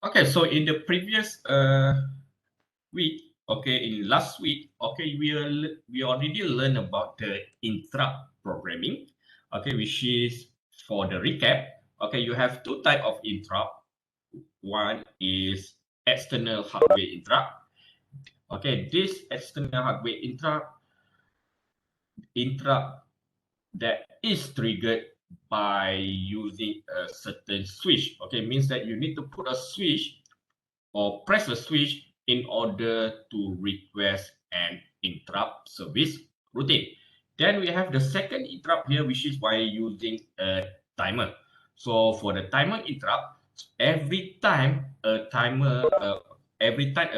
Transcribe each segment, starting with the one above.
Okay, so in the previous week, okay, in last week, okay, we already learned about the interrupt programming, okay, which is for the recap. Okay, you have two type of interrupt. One is external hardware interrupt. Okay, this external hardware interrupt that is triggered by using a certain switch. Okay, means that you need to put a switch or press a switch in order to request an interrupt service routine. Then we have the second interrupt here, which is by using a timer. So for the timer interrupt, every time a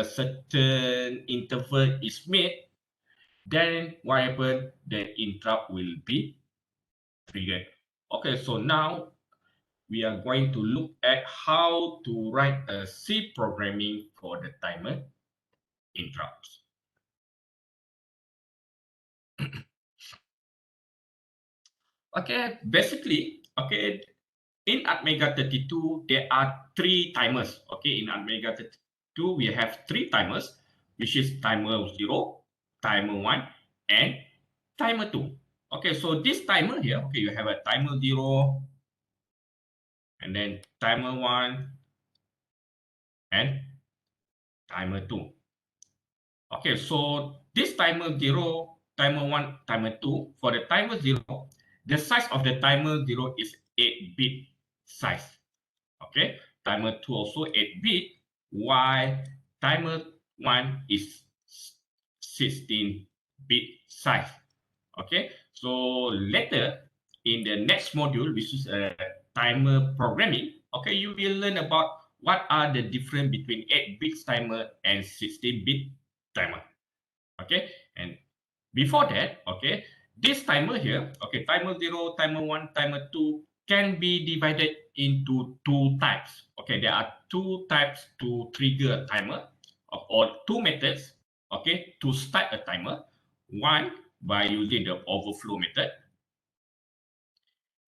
certain interval is made, then what happens? The interrupt will be triggered. Okay, so now we are going to look at how to write a C programming for the timer interrupts. Okay, basically, okay, in Atmega 32, there are three timers. Okay, in Atmega 32, we have three timers, which is timer 0, timer 1, and timer 2. Okay, so this timer here, okay, you have a timer 0, and then timer 1, and timer 2. Okay, so this timer 0, timer 1, timer 2, for the timer 0, the size of the timer 0 is 8-bit size. Okay, timer 2 also 8-bit, while timer 1 is 16-bit size. Okay, so later in the next module, which is timer programming, okay, you will learn about what are the difference between 8-bit timer and 16-bit timer. Okay, and before that, okay, this timer here, okay, timer 0, timer 1, timer 2 can be divided into two types. Okay, there are two types to trigger a timer, or two methods, okay, to start a timer. One by using the overflow method,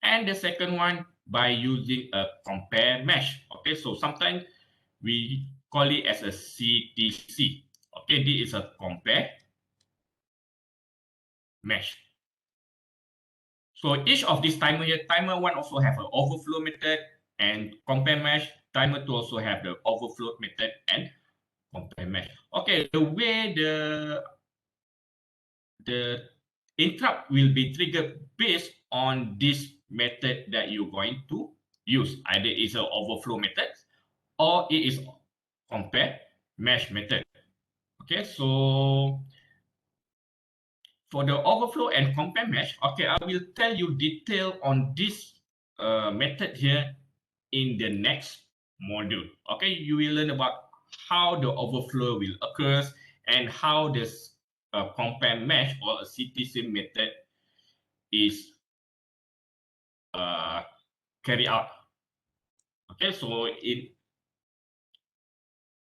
and the second one by using a compare mesh. Okay, so sometimes we call it as a CTC. Okay, this is a compare mesh. So each of these timer here, timer 1 also have an overflow method and compare mesh. Timer 2 also have the overflow method and compare mesh. Okay, the way the interrupt will be triggered based on this method that you're going to use. Either it's an overflow method or it is compare mesh method. Okay, so for the overflow and compare mesh, okay, I will tell you detail on this method here in the next module. Okay, you will learn about how the overflow will occur and how this compare mesh or a CTC method is uh, carried out. Okay, so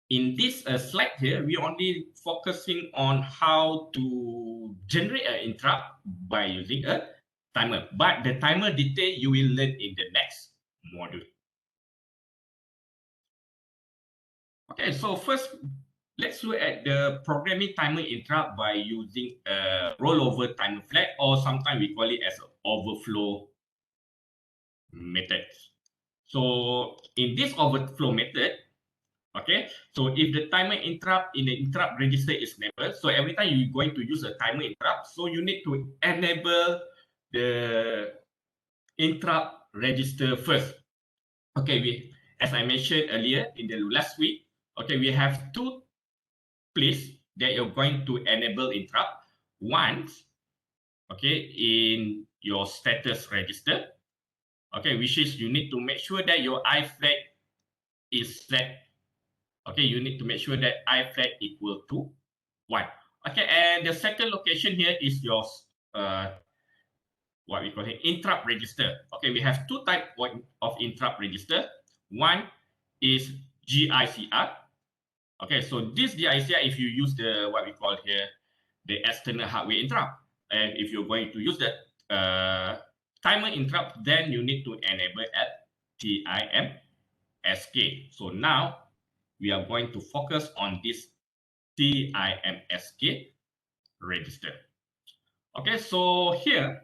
in this slide here, we only focusing on how to generate an interrupt by using a timer. But the timer detail you will learn in the next module. Okay, so first, let's look at the programming timer interrupt by using a rollover timer flag, or sometimes we call it as an overflow method. So in this overflow method, okay, so if the timer interrupt in the interrupt register is enabled, so every time you're going to use a timer interrupt, so you need to enable the interrupt register first. Okay, as I mentioned earlier in the last week, okay, we have two places that you're going to enable interrupt. One, okay, in your status register, okay, which is you need to make sure that your I flag is set. Okay, you need to make sure that I flag equal to 1. Okay, and the second location here is your what we call it interrupt register. Okay, we have two types of interrupt register. One is GICR. Okay, so this GICR, if you use the what we call here the external hardware interrupt, and if you're going to use the timer interrupt, then you need to enable at TIM SKEE. So now we are going to focus on this TIMSK register. Okay, so here,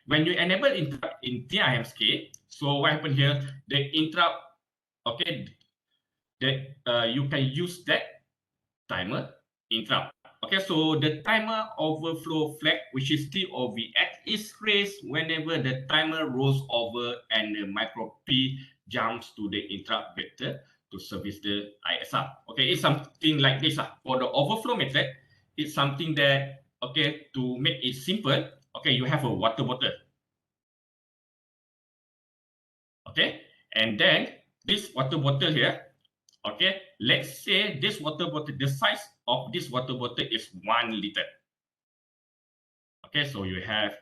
when you enable interrupt in TIMSK, so what happened here, the interrupt, okay, that you can use that timer interrupt. Okay, so the timer overflow flag, which is TOVX, is raised whenever the timer rolls over and the micro P jumps to the interrupt vector to service the ISR. Okay, it's something like this. For the overflow method, it's something that, okay, to make it simple, okay, you have a water bottle. Okay, and then this water bottle here, okay, let's say this water bottle, the size of this water bottle is 1 liter. Okay, so you have,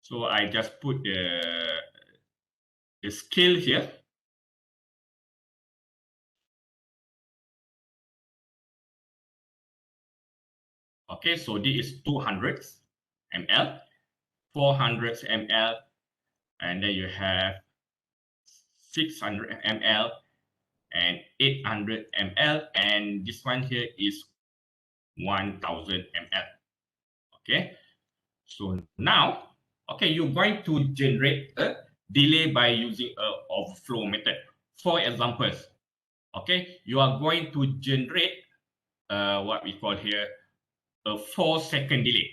so I just put the scale here. Okay, so this is 200 ml, 400 ml, and then you have 600 ml and 800 ml, and this one here is 1000 ml. Okay, so now, okay, you're going to generate a delay by using a overflow method. For examples, okay, you are going to generate what we call here a 4-second delay.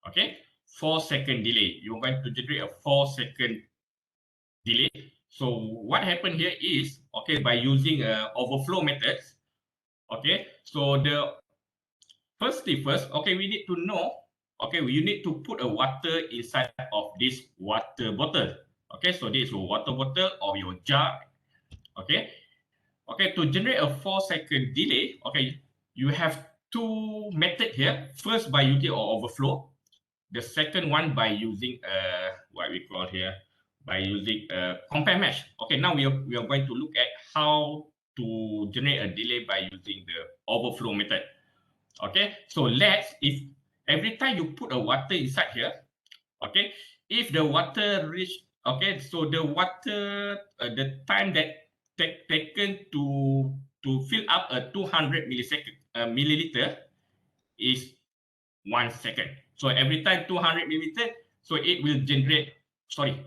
Okay, 4-second delay. You're going to generate a 4-second delay. So what happened here is, okay, by using overflow methods, okay, so the first, okay, we need to know, okay, you need to put a water inside of this water bottle. Okay, so this is a water bottle or your jar. Okay, okay, to generate a 4-second delay, okay, you have two methods here. First, by using overflow. The second one by using what we call here, by using compare match. Okay, now we are going to look at how to generate a delay by using the overflow method. Okay, so let's, if every time you put a water inside here, okay, if the water reach, okay, so the water, the time that taken to fill up a 200 milliliter is 1 second. So every time 200 milliliter, so it will generate, sorry,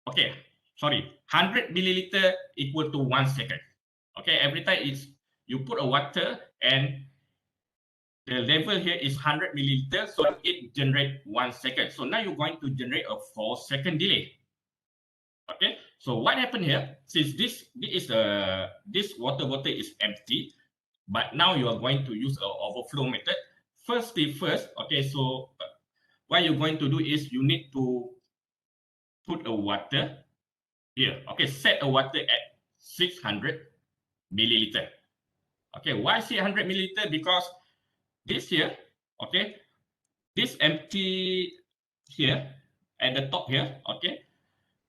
okay, sorry, 100 milliliter equal to 1 second. Okay, every time it's, you put a water and the level here is 100 milliliter, so it generate 1 second. So now you're going to generate a 4-second delay. Okay, so what happened here, since this water bottle is empty, but now you are going to use an overflow method. First thing first, okay, so what you're going to do is you need to put a water here. Okay, set a water at 600 milliliter. Okay, why 600 milliliter? Because this here, okay, this empty here at the top here, okay,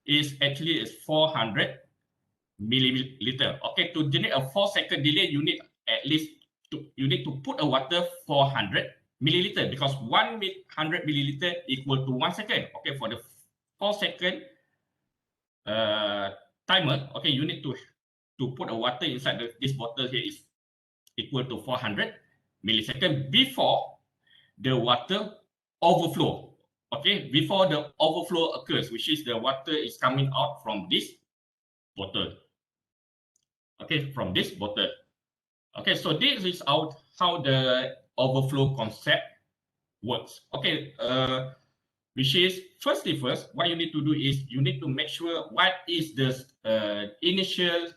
is actually 400 milliliter. Okay, to generate a 4-second delay, you need at least you need to put a water 400 milliliter, because 100 milliliter equal to 1 second. Okay, for the 4-second timer, okay, you need to put a water inside this bottle here is equal to 400 millisecond before the water overflow. Okay, before the overflow occurs, which is the water is coming out from this bottle. Okay, from this bottle. Okay, so this is how the overflow concept works. Okay, which is first, what you need to do is you need to make sure what is the initial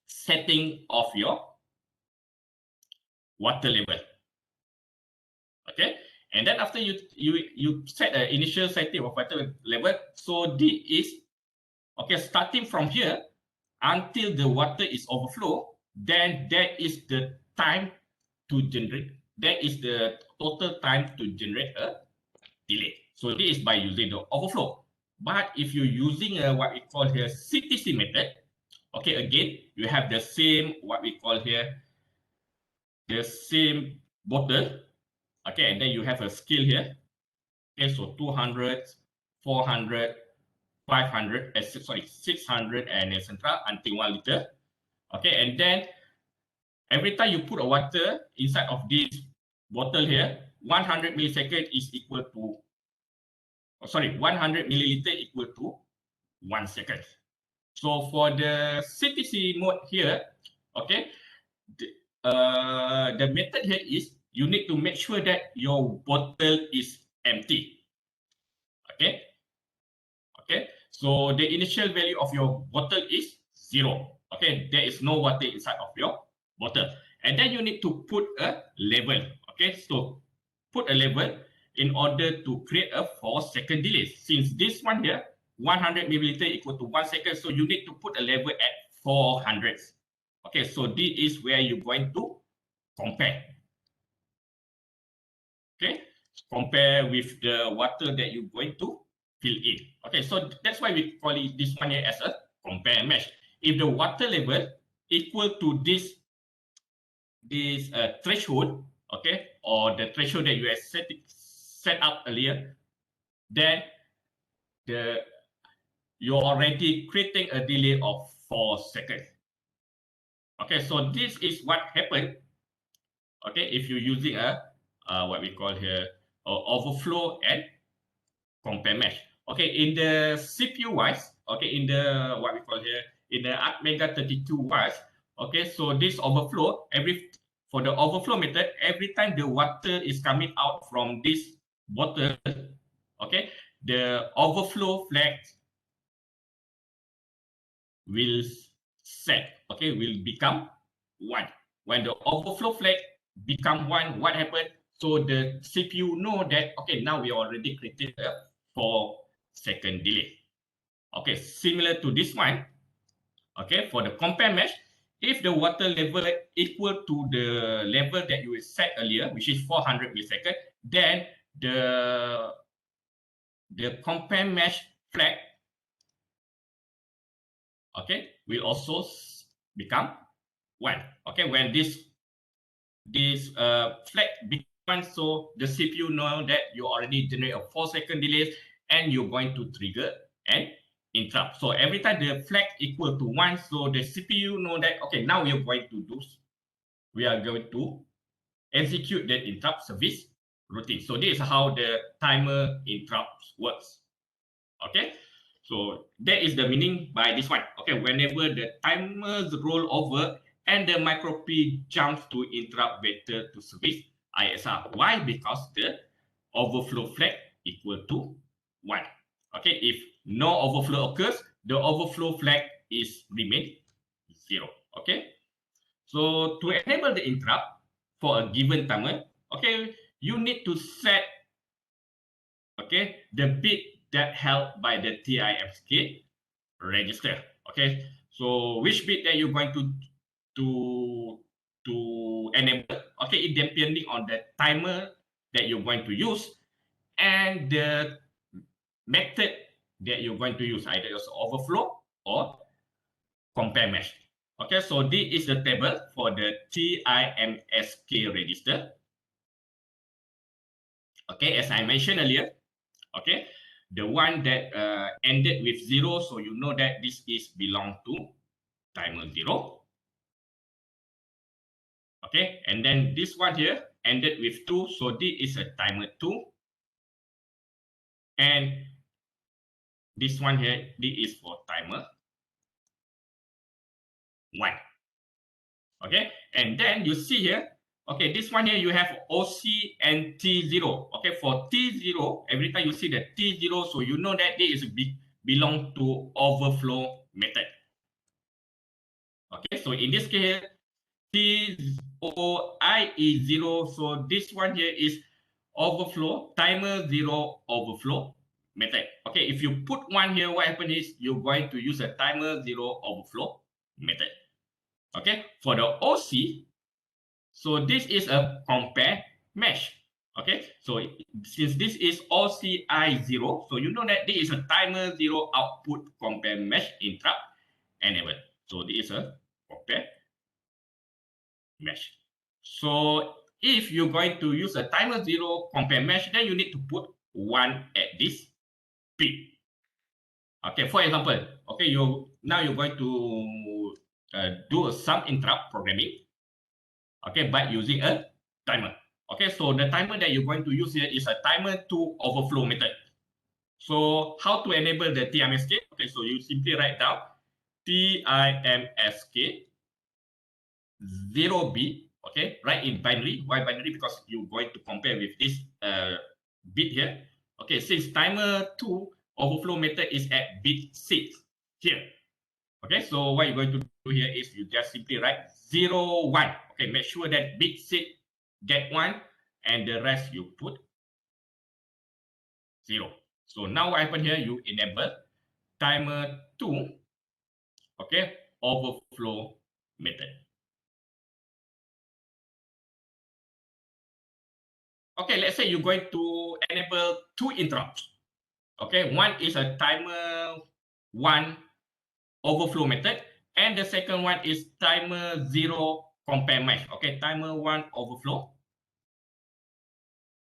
setting of your water level. Okay, and then after you set an initial setting of water level, so this is, okay, starting from here until the water is overflow, then that is the time to generate, that is the total time to generate a delay. So this is by using the overflow. But if you're using what we call here CTC method, okay, again, you have the same, what we call here, the same bottle, okay, and then you have a scale here. Okay, so 200, 400, 500, 600 and etc. until 1 liter. Okay, and then every time you put a water inside of this bottle here, 100 millisecond is equal to, 100 milliliter equal to 1 second. So for the CTC mode here, okay, the method here is you need to make sure that your bottle is empty. Okay, okay. So the initial value of your bottle is 0. Okay, there is no water inside of your bottle, and then you need to put a level. Okay, so put a level in order to create a 4-second delay. Since this one here, 100 milliliter equal to 1 second, so you need to put a level at 400. Okay, so this is where you're going to compare. Okay, compare with the water that you're going to fill in. Okay, so that's why we call it this one here as a compare mesh. If the water level equal to this threshold, okay, or the threshold that you have set up earlier, then you're already creating a delay of 4 seconds. Okay, so this is what happened. Okay, if you're using a what we call here overflow and compare mesh. Okay, in the CPU wise, okay, in the what we call here in the Atmega 32 wise, okay, so this overflow for the overflow method, every time the water is coming out from this bottle, okay, the overflow flag will set, okay, will become 1. When the overflow flag become 1, what happened? So the CPU know that, okay, now we already created a 4-second delay. Okay, similar to this one, okay, for the compare mesh, if the water level equal to the level that you set earlier, which is 400 millisecond, then the compare mesh flag, okay, will also become 1. Okay, when this flag becomes, so the CPU know that you already generate a 4-second delay and you're going to trigger an interrupt. So every time the flag equal to 1, so the CPU know that, okay, now we are going to execute the interrupt service routine. So this is how the timer interrupt works. Okay, so that is the meaning by this one. Okay, whenever the timers roll over and the micro P jumps to interrupt vector to service ISR. Why? Because the overflow flag equal to 1. Okay, if no overflow occurs, the overflow flag is remain 0. Okay, so to enable the interrupt for a given timer, okay, you need to set, okay, the bit that held by the TIMSK register. Okay, so which bit that you're going to enable? Okay, it depending on the timer that you're going to use and the method that you're going to use, either as overflow or compare mesh. Okay, so this is the table for the TIMSK register. Okay, as I mentioned earlier, okay, the one that ended with 0, so you know that this is belong to timer 0. Okay, and then this one here ended with 2, so this is a timer 2. And this one here, this is for timer 1. Okay, and then you see here, okay, this one here you have OC and T0. Okay, for T0, every time you see the T0, so you know that this is belong to overflow method. Okay, so in this case, TOIE0, so this one here is overflow, timer 0 overflow method. Okay, if you put 1 here, what happens is you're going to use a timer 0 overflow method. Okay, for the OC, so this is a compare mesh. Okay, so since this is OCI0, so you know that this is a timer 0 output compare mesh interrupt enable. So this is a compare mesh. So if you're going to use a timer 0 compare mesh, then you need to put 1 at this bit. Okay, for example, okay, you're going to do a some interrupt programming, okay, by using a timer. Okay, so the timer that you're going to use here is a timer to overflow method. So how to enable the TIMSK? Okay, so you simply write down TIMSK 0B, okay, write in binary. Why binary? Because you're going to compare with this bit here. Okay, since timer 2 overflow method is at bit 6 here. Okay, so what you're going to do here is you just simply write 0, 1. Okay, make sure that bit 6 get 1 and the rest you put 0. So now what happened here, you enable timer 2, okay, overflow method. Okay, let's say you're going to enable 2 interrupts. Okay, one is a timer 1 overflow method, and the second one is timer 0 compare mesh. Okay, timer 1 overflow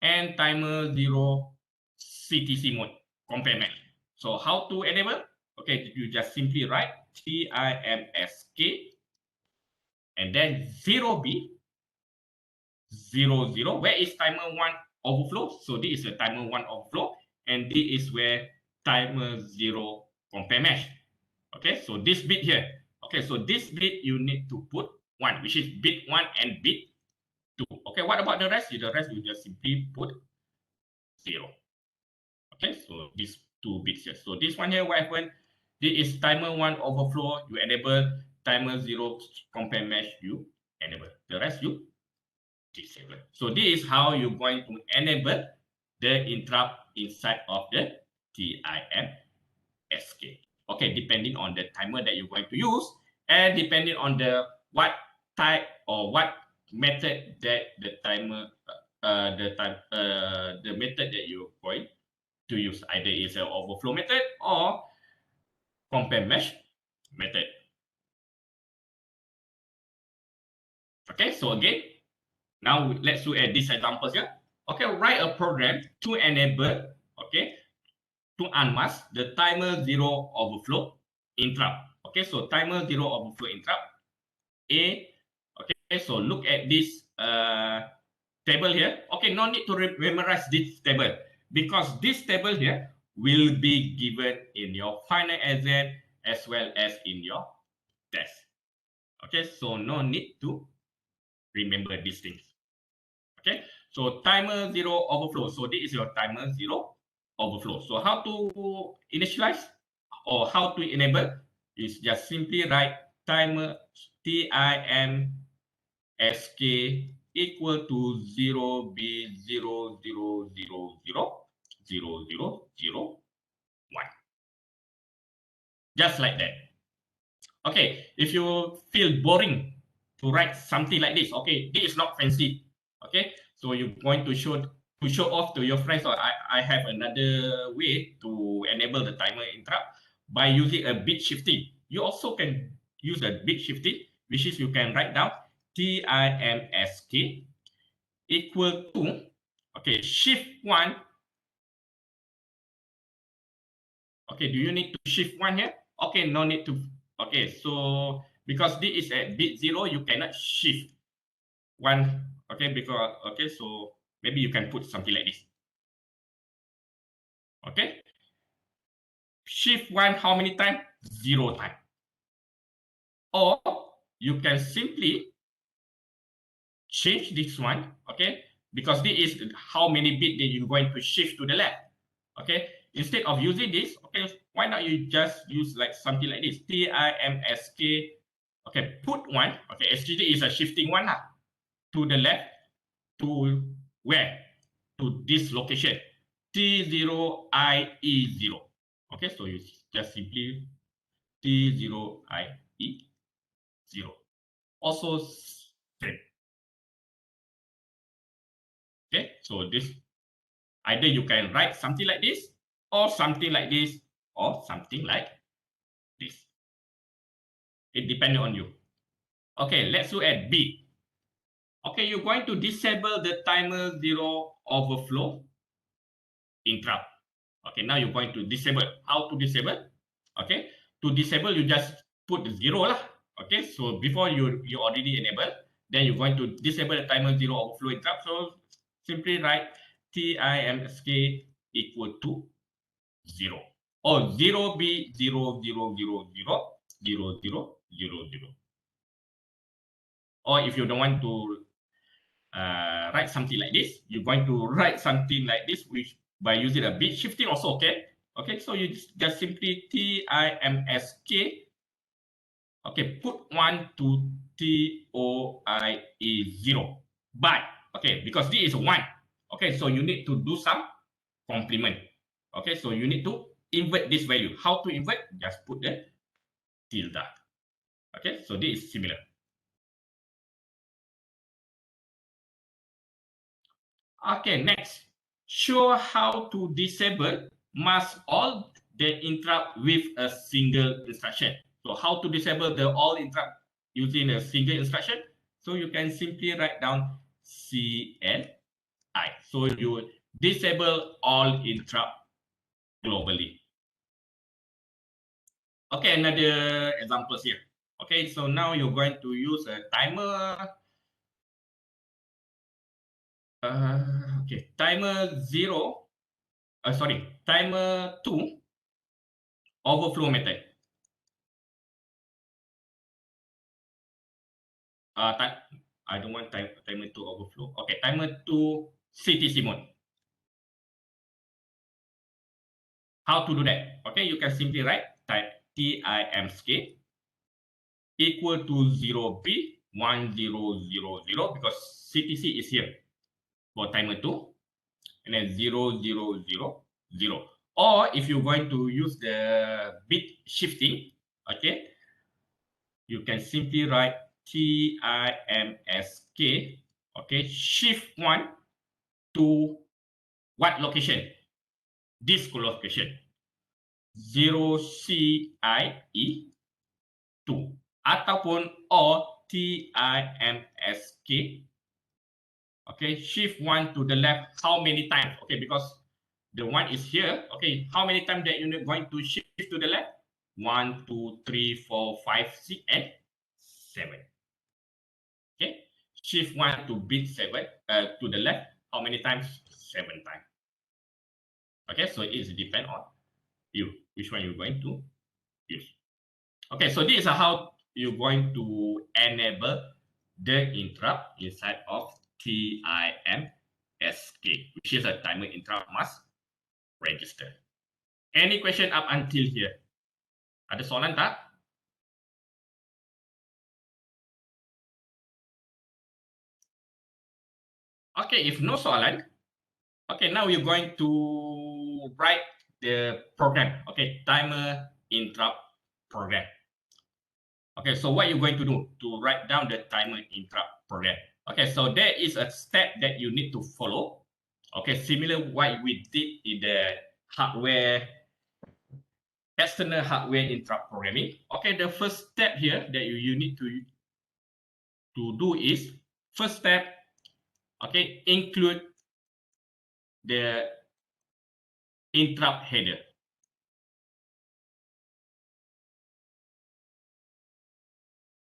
and timer 0 CTC mode compare mesh. So how to enable? Okay, you just simply write TIMSK and then 0B 0, 0. Where is timer 1 overflow? So this is a timer 1 overflow, and this is where timer 0 compare mesh. Okay, so this bit here. Okay, so this bit you need to put 1, which is bit 1 and bit 2. Okay, what about the rest? The rest you just simply put 0. Okay, so these 2 bits here. So this one here, what happened? This is timer 1 overflow, you enable. Timer 0 compare mesh, you enable. The rest you disable. So this is how you're going to enable the interrupt inside of the TIMSK. Okay, depending on the timer that you're going to use and depending on the what type or what method that the timer the method that you're going to use, either is an overflow method or compare mesh method. Okay, so again, now let's look at these examples here. Okay, write a program to enable, okay, to unmask the timer 0 overflow interrupt. Okay, so timer 0 overflow interrupt A. Okay, so look at this table here. Okay, no need to memorize this table because this table here will be given in your final exam as well as in your test. Okay, so no need to remember these things. Okay, so timer 0 overflow. So this is your timer 0 overflow. So how to initialize or how to enable is just simply write timer TIMSK equal to 0B000000001. Just like that. Okay, if you feel boring to write something like this, okay, this is not fancy. Okay, so you're going to show off to your friends, or I have another way to enable the timer interrupt by using a bit shifting. You also can use a bit shifting, which is you can write down TIMSK equal to, okay, shift 1. Okay, do you need to shift 1 here? Okay, no need to. Okay, so because this is at bit 0, you cannot shift 1. Okay, because, okay, so maybe you can put something like this. Okay, shift 1 how many times? 0 times. Or you can simply change this one, okay, because this is how many bits that you're going to shift to the left. Okay, instead of using this, okay, why not you just use like something like this, TIMSK, okay, put 1, okay, SGD is a shifting 1 to the left, to where? To this location, T0IE0. Okay, so you just simply T0IE0. Also same. Okay, so this either you can write something like this, or something like this, or something like this. It depends on you. Okay, let's look at B. Okay, you're going to disable the timer 0 overflow interrupt. Okay, now you're going to disable. How to disable? Okay, to disable, you just put the 0 lah. Okay, so before you already enable, then you're going to disable the timer 0 overflow interrupt. So simply write timsk equal to 0 or 0b 0 0 0 0 0 0 0 0. Or if you don't want to write something like this, you're going to write something like this, which by using a bit shifting also okay. Okay, so you just simply timsk. Okay, put 1 to TOIE 0. But okay, because this is 1. Okay, so you need to do some complement. Okay, so you need to invert this value. How to invert? Just put the tilde. Okay, so this is similar. Okay, next. Show how to disable mask all the interrupt with a single instruction. So how to disable the all interrupt using a single instruction? So you can simply write down CLI. So you disable all interrupt globally. Okay, another examples here. Okay, so now you're going to use a timer. Okay, timer 0. Sorry, timer 2 overflow method. I don't want timer 2 overflow. Okay, timer 2 CTC mode. How to do that? Okay, you can simply write type timsk equal to 0b 1000 because CTC is here for timer 2 and then 0000. Or if you're going to use the bit shifting, okay, you can simply write timsk, okay, shift 1 to what location? This location 0CIE2 ataupun or TIMSK. Okay, shift 1 to the left how many times? Okay, because the 1 is here. Okay, how many times that you're going to shift to the left? 1, 2, 3, 4, 5, 6, and 7. Okay, shift 1 to bit 7 to the left. How many times? 7 times. Okay, so it depends on you, which one you're going to use. Okay, so this is how you're going to enable the interrupt inside of TIMSK, which is a timer interrupt mask register. Any question up until here? Ada soalan tak? Okay, if no soalan, okay, now you're going to write the program. Okay, timer interrupt program. Okay, so what you're going to do to write down the timer interrupt program? Okay, so there is a step that you need to follow. Okay, similar what we did in the hardware, external hardware interrupt programming. Okay, the first step here that you need to do is, first step, okay, include the interrupt header.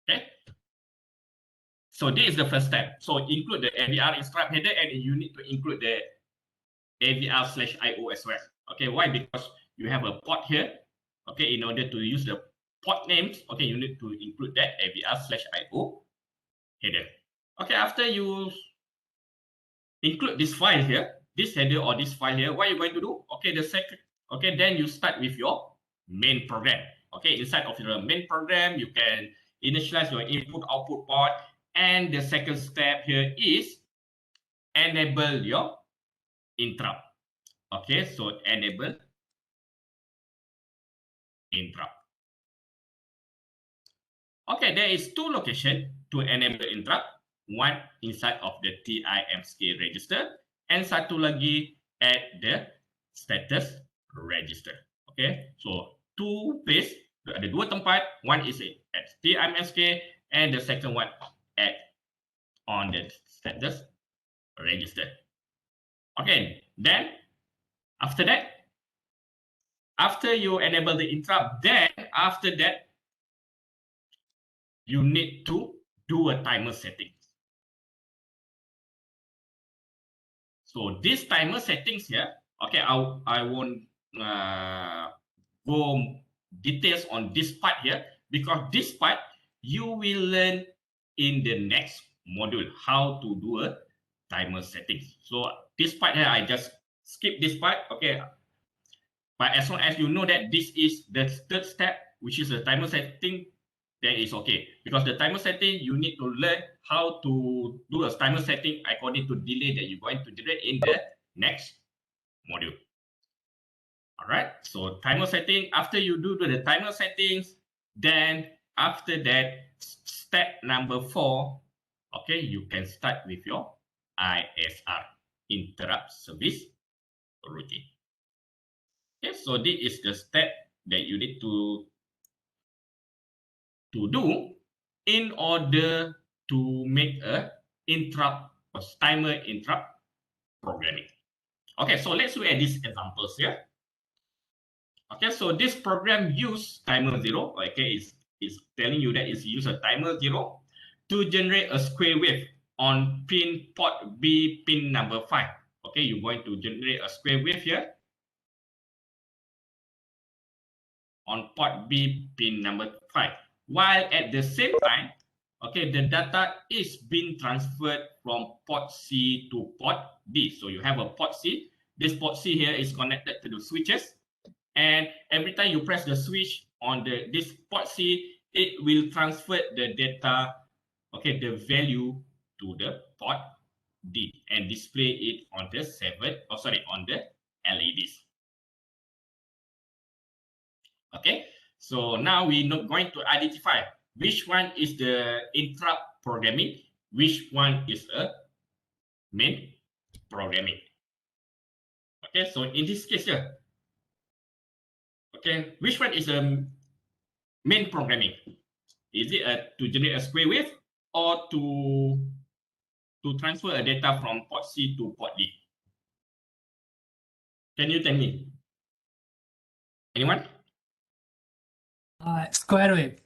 Okay, so this is the first step. So include the AVR interrupt header, and you need to include the AVR/IO as well. Okay, why? Because you have a port here. Okay, in order to use the port names, okay, you need to include that AVR/IO header. Okay, after you include this file here, this header or this file here, what are you going to do? Okay, the second, okay, then you start with your main program. Okay, inside of your main program, you can initialize your input output port, and the second step here is enable your interrupt. Okay, so enable interrupt. Okay, there is two locations to enable interrupt. One inside of the TIMSK register, and satu lagi at the status register. Okay, so two place, ada dua tempat. One is at TIMSK, and the second one at on the status register. Okay, then after that, After you enable the interrupt, then after that, you need to do a timer setting. So this timer settings here, okay, I won't go details on this part here, because this part you will learn in the next module how to do a timer settings. So this part here, I just skip this part, okay. But as long as you know that this is the third step, which is the timer setting, then it's okay. Because the timer setting, you need to learn how to do a timer setting according to delay that you're going to generate in the next module. All right, so timer setting, after you do the timer settings, then after that, step number 4, okay, you can start with your ISR, interrupt service routine. Okay, so this is the step that you need to do in order to make a interrupt or timer interrupt programming. Okay, so let's look at these examples here. Okay, so this program use timer 0. Okay, it's telling you that it's use a timer 0 to generate a square wave on pin port B, pin number 5. Okay, you're going to generate a square wave here on port B, pin number 5. While at the same time, okay, the data is being transferred from port C to port D. So you have a port C. This port C here is connected to the switches. And every time you press the switch on this port C, it will transfer the data, okay, the value to the port D and display it on the on the LEDs. Okay, so now we're not going to identify which one is the interrupt programming, which one is a main programming. Okay, so in this case here, okay, which one is a main programming? Is it to generate a square wave or to transfer a data from port C to port D? Can you tell me? Anyone? Square wave.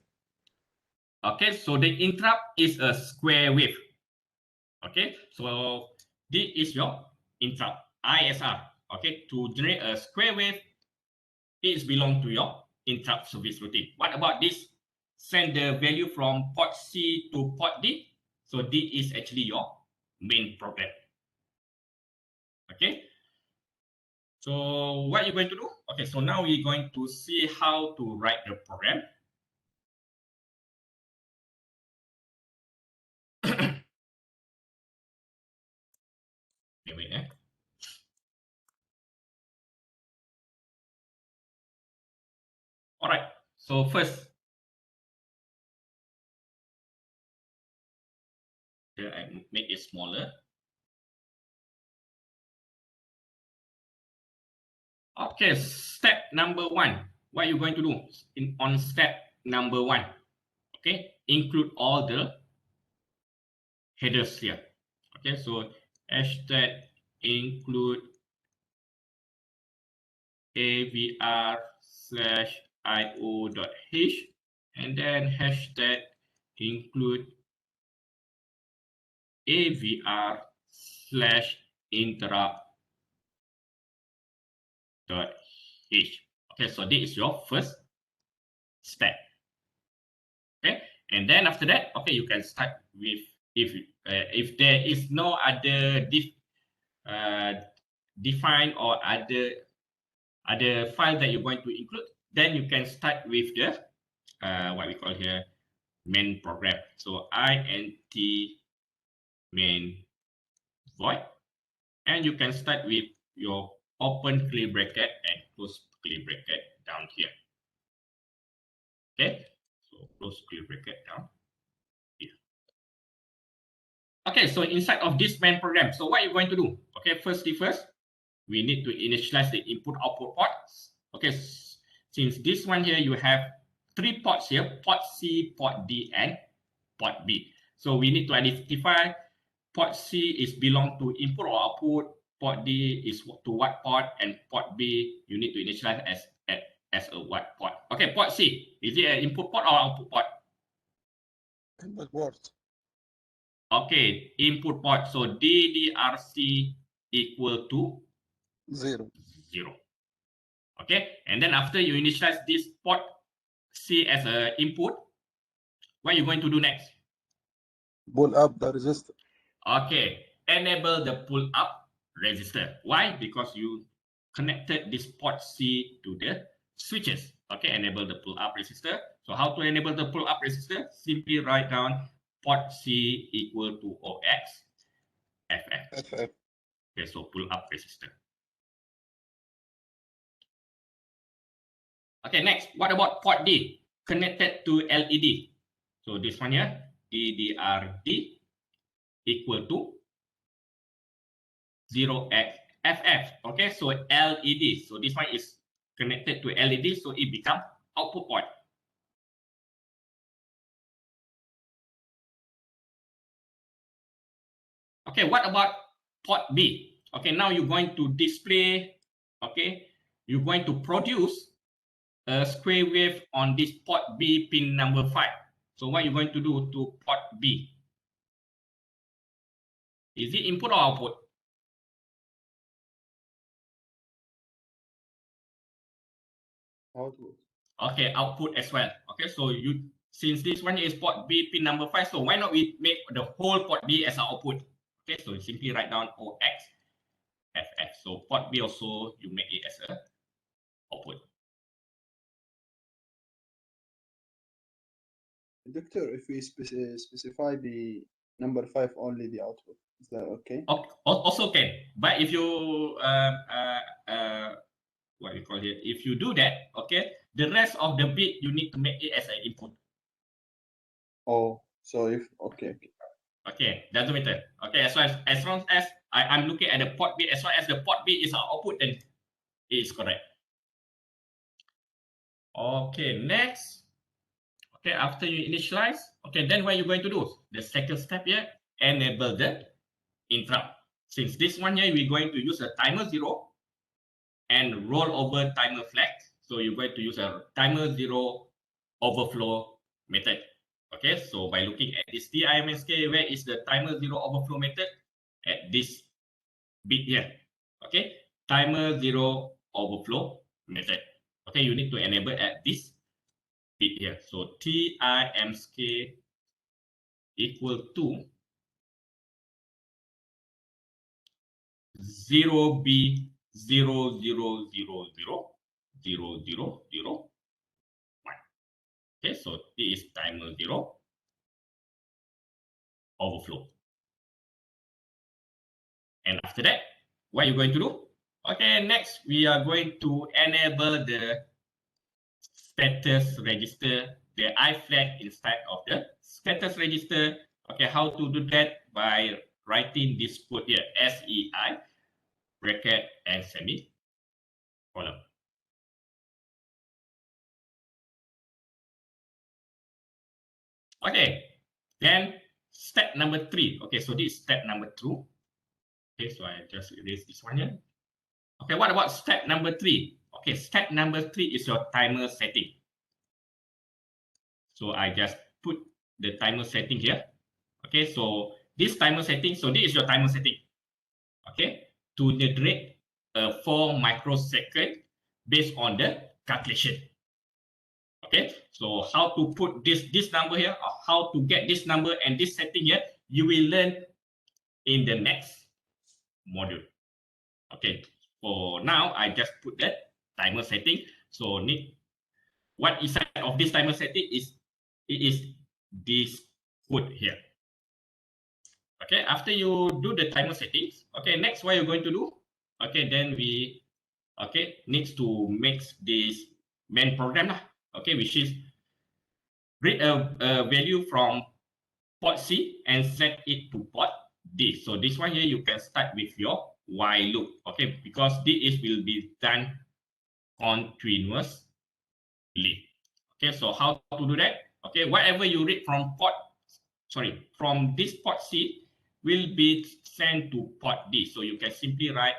Okay, so the interrupt is a square wave. Okay, so this is your interrupt, ISR. Okay, to generate a square wave, it belongs to your interrupt service routine. What about this? Send the value from port C to port D. So this is actually your main program. Okay. So what you're going to do? Okay, so now we're going to see how to write the program. Wait. All right. So first, I make it smaller. Okay, step number 1. What you're going to do on step number 1? Okay, include all the headers here. Okay, so hashtag include avr/io.h and then hashtag include avr/interrupt.h. Okay, so this is your first step. Okay, and then after that, okay, you can start with if there is no other define or other file that you're going to include, then you can start with the what we call here main program. So int main void, and you can start with your open curly bracket and close curly bracket down here. Okay, so close curly bracket down here. Okay, so inside of this main program, so what you're going to do? Okay, first, we need to initialize the input output ports. Okay, since this one here, you have 3 ports here, port C, port D, and port B. So we need to identify port C is belong to input or output, port D is to what port, and port B you need to initialize as at as a what port? Okay, port C. Is it an input port or output port? Input port. Okay, input port. So DDRC equal to 0. 0. Okay, and then after you initialize this port C as an input, what are you going to do next? Pull up the resistor. Okay, enable the pull up resistor. Why? Because you connected this port C to the switches. Okay, enable the pull up resistor. So how to enable the pull up resistor? Simply write down port C equal to OX FF. FF. Okay, so pull up resistor. Okay, next, what about port D? Connected to LED. So this one here, DDRD equal to 0x FF. Okay, so LED. So this one is connected to LED, so it becomes output port. Okay, what about port B? Okay, now you're going to display, okay, you're going to produce a square wave on this port B pin number 5. So what you're going to do to port B? Is it input or output? Output. Okay, output as well. Okay, so you, since this one is port B pin number 5, so why not we make the whole port B as an output? Okay, so you simply write down OX FF. So port B also you make it as a output. Doctor, if we specify the number 5 only the output, is that okay? Also can, but if you what you call it, if you do that, okay, the rest of the bit you need to make it as an input. Oh, so if okay. Okay, doesn't matter. Okay, as long as I'm looking at the port bit, as long as the port bit is our output, then it is correct. Okay, next. Okay, after you initialize, okay, then what you're going to do? The second step here, enable the interrupt. Since this one here, we're going to use a timer 0 and rollover timer flag. So you're going to use a timer 0 overflow method. Okay, so by looking at this TIMSK, where is the timer 0 overflow method? At this bit here. Okay, timer 0 overflow method. Okay, you need to enable at this bit here. So TIMSK equal to 0B00000001. Okay, so this is timer 0 overflow. And after that, what are you going to do? Okay, next we are going to enable the status register, the I flag inside of the status register. Okay, how to do that? By writing this code here, SEI, bracket and semicolon. Okay, then step number 3. Okay, so this is step number 2. Okay, so I just erase this one here. Okay, what about step number 3? Okay, step number 3 is your timer setting. So I just put the timer setting here. Okay, so this timer setting, so this is your timer setting. Okay, to generate a 4 microsecond based on the calculation. Okay, so how to put this number here, or how to get this number and this setting here, you will learn in the next module. Okay, for now, I just put that timer setting. So what inside of this timer setting is, it is this code here. Okay, after you do the timer settings, okay, next what you're going to do, okay, then we, okay, needs to make this main program lah, okay, which is read a value from port C and set it to port D. So this one here, you can start with your while loop, okay, because this will be done continuously. Okay, so how to do that? Okay, whatever you read from from this port C will be sent to port D. So you can simply write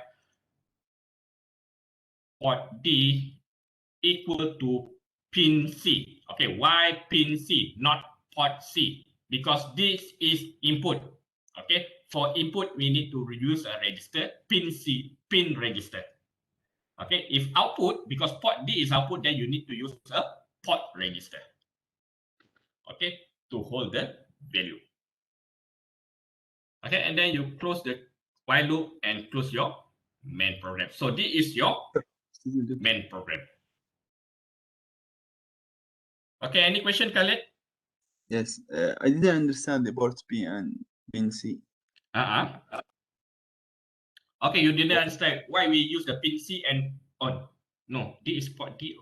port D equal to pin C. Okay, why pin C, not port C? Because this is input. Okay, for input, we need to use a register, pin C, pin register. Okay, if output, because port D is output, then you need to use a port register. Okay, to hold the value. Okay, and then you close the while loop and close your main program. So this is your main program. Okay, any question, Khaled? Yes, I didn't understand the port P and pin C. Okay, you didn't understand why we use the pin C and on. No, this is port D.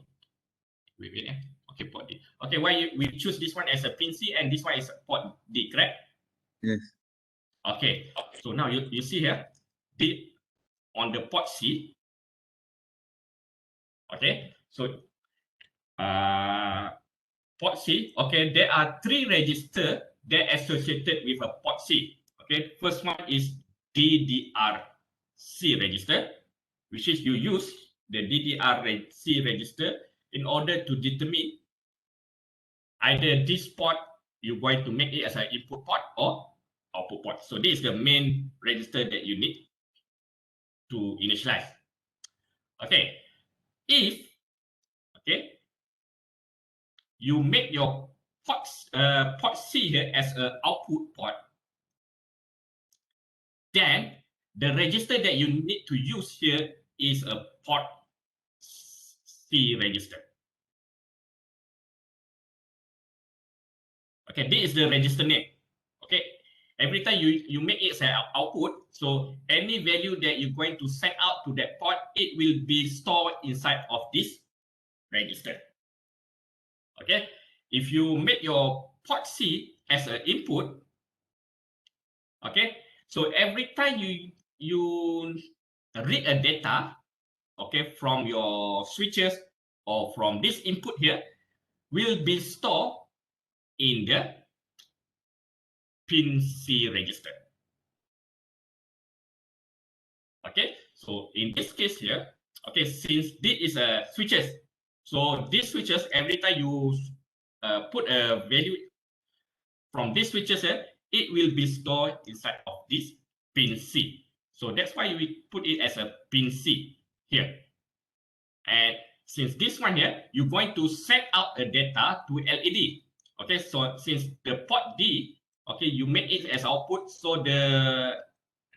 Wait. Okay, port D. Okay, why we choose this one as a pin C and this one is port D, correct? Yes. Okay, so now you see here, D on the port C. Okay, so port C. Okay, there are 3 registers that associated with a port C. Okay, first one is DDR-C register, which is you use the DDR-C register in order to determine either this port you're going to make it as an input port or output port. So this is the main register that you need to initialize. Okay, if you make your port C here as an output port, then the register that you need to use here is a port C register. Okay, this is the register name. Okay, every time you make it as an output, so any value that you're going to send out to that port, it will be stored inside of this register. Okay, if you make your port C as an input, okay, so every time you read a data, okay, from your switches or from this input here, will be stored in the pin C register. Okay, so in this case here, okay, since this is a switches, so these switches, every time you put a value from these switches here, it will be stored inside of this pin C. So that's why we put it as a pin C here. And since this one here, you're going to send out the data to LED. Okay, so since the port D, okay, you make it as output, so the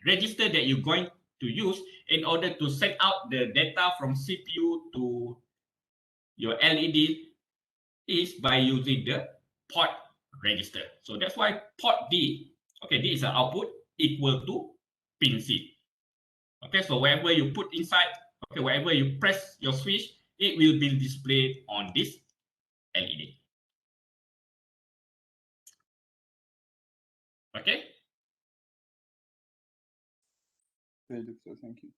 register that you're going to use in order to send out the data from CPU to your LED is by using the port register. So that's why port D, okay, this is an output equal to pin C. Okay, so wherever you put inside, okay, wherever you press your switch, it will be displayed on this LED. Okay. Okay, doctor, thank you.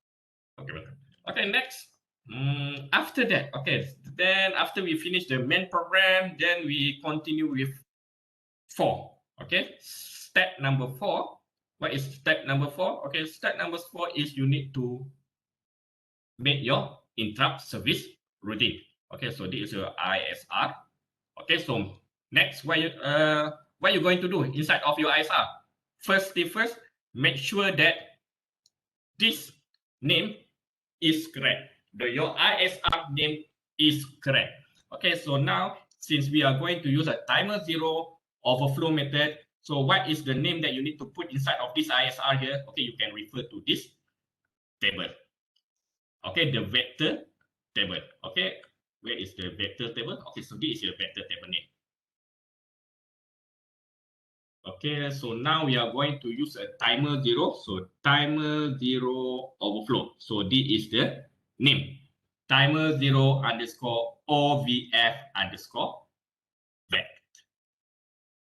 Okay, okay, next. After that, okay, then after we finish the main program, then we continue with 4. Okay, step number 4. What is step number 4? Okay, step number 4 is you need to make your interrupt service routine. Okay, so this is your ISR. Okay, so next, what you going to do inside of your ISR? First thing first, make sure that this name is correct. Your ISR name is correct. Okay, so now since we are going to use a timer 0 overflow method, so what is the name that you need to put inside of this ISR here? Okay, you can refer to this table. Okay, the vector table. Okay, where is the vector table? Okay, so this is your vector table name. Okay, so now we are going to use a timer 0. So timer 0 overflow. So this is the name. Timer 0 underscore OVF underscore vect.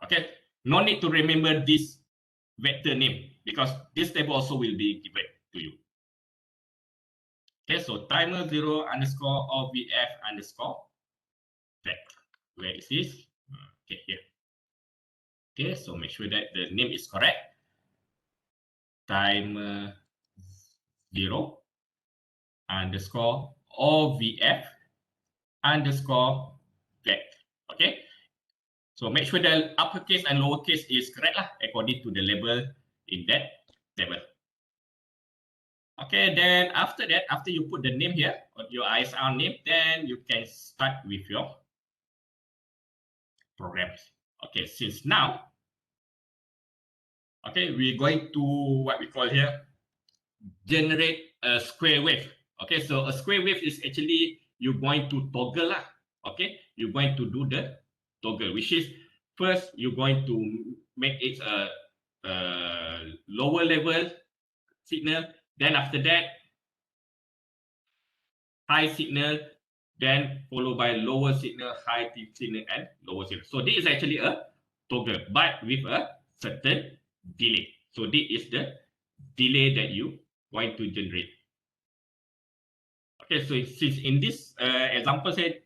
Okay, no need to remember this vector name because this table also will be given to you. Okay, so timer 0 underscore OVF underscore vect. Where is this? Okay, here. Okay, so make sure that the name is correct. Timer 0 underscore OVF underscore flag. Okay. So make sure the uppercase and lowercase is correct lah, according to the label in that table. Okay, then after that, after you put the name here, your ISR name, then you can start with your programs. Okay, since now, okay, we're going to what we call here, generate a square wave. Okay, so a square wave is actually you're going to toggle lah. Okay, you're going to do the toggle, which is first you're going to make it a lower level signal. Then after that, high signal, then followed by lower signal, high signal, and lower signal. So this is actually a toggle, but with a certain delay. So this is the delay that you going to generate. Okay, so since in this example said,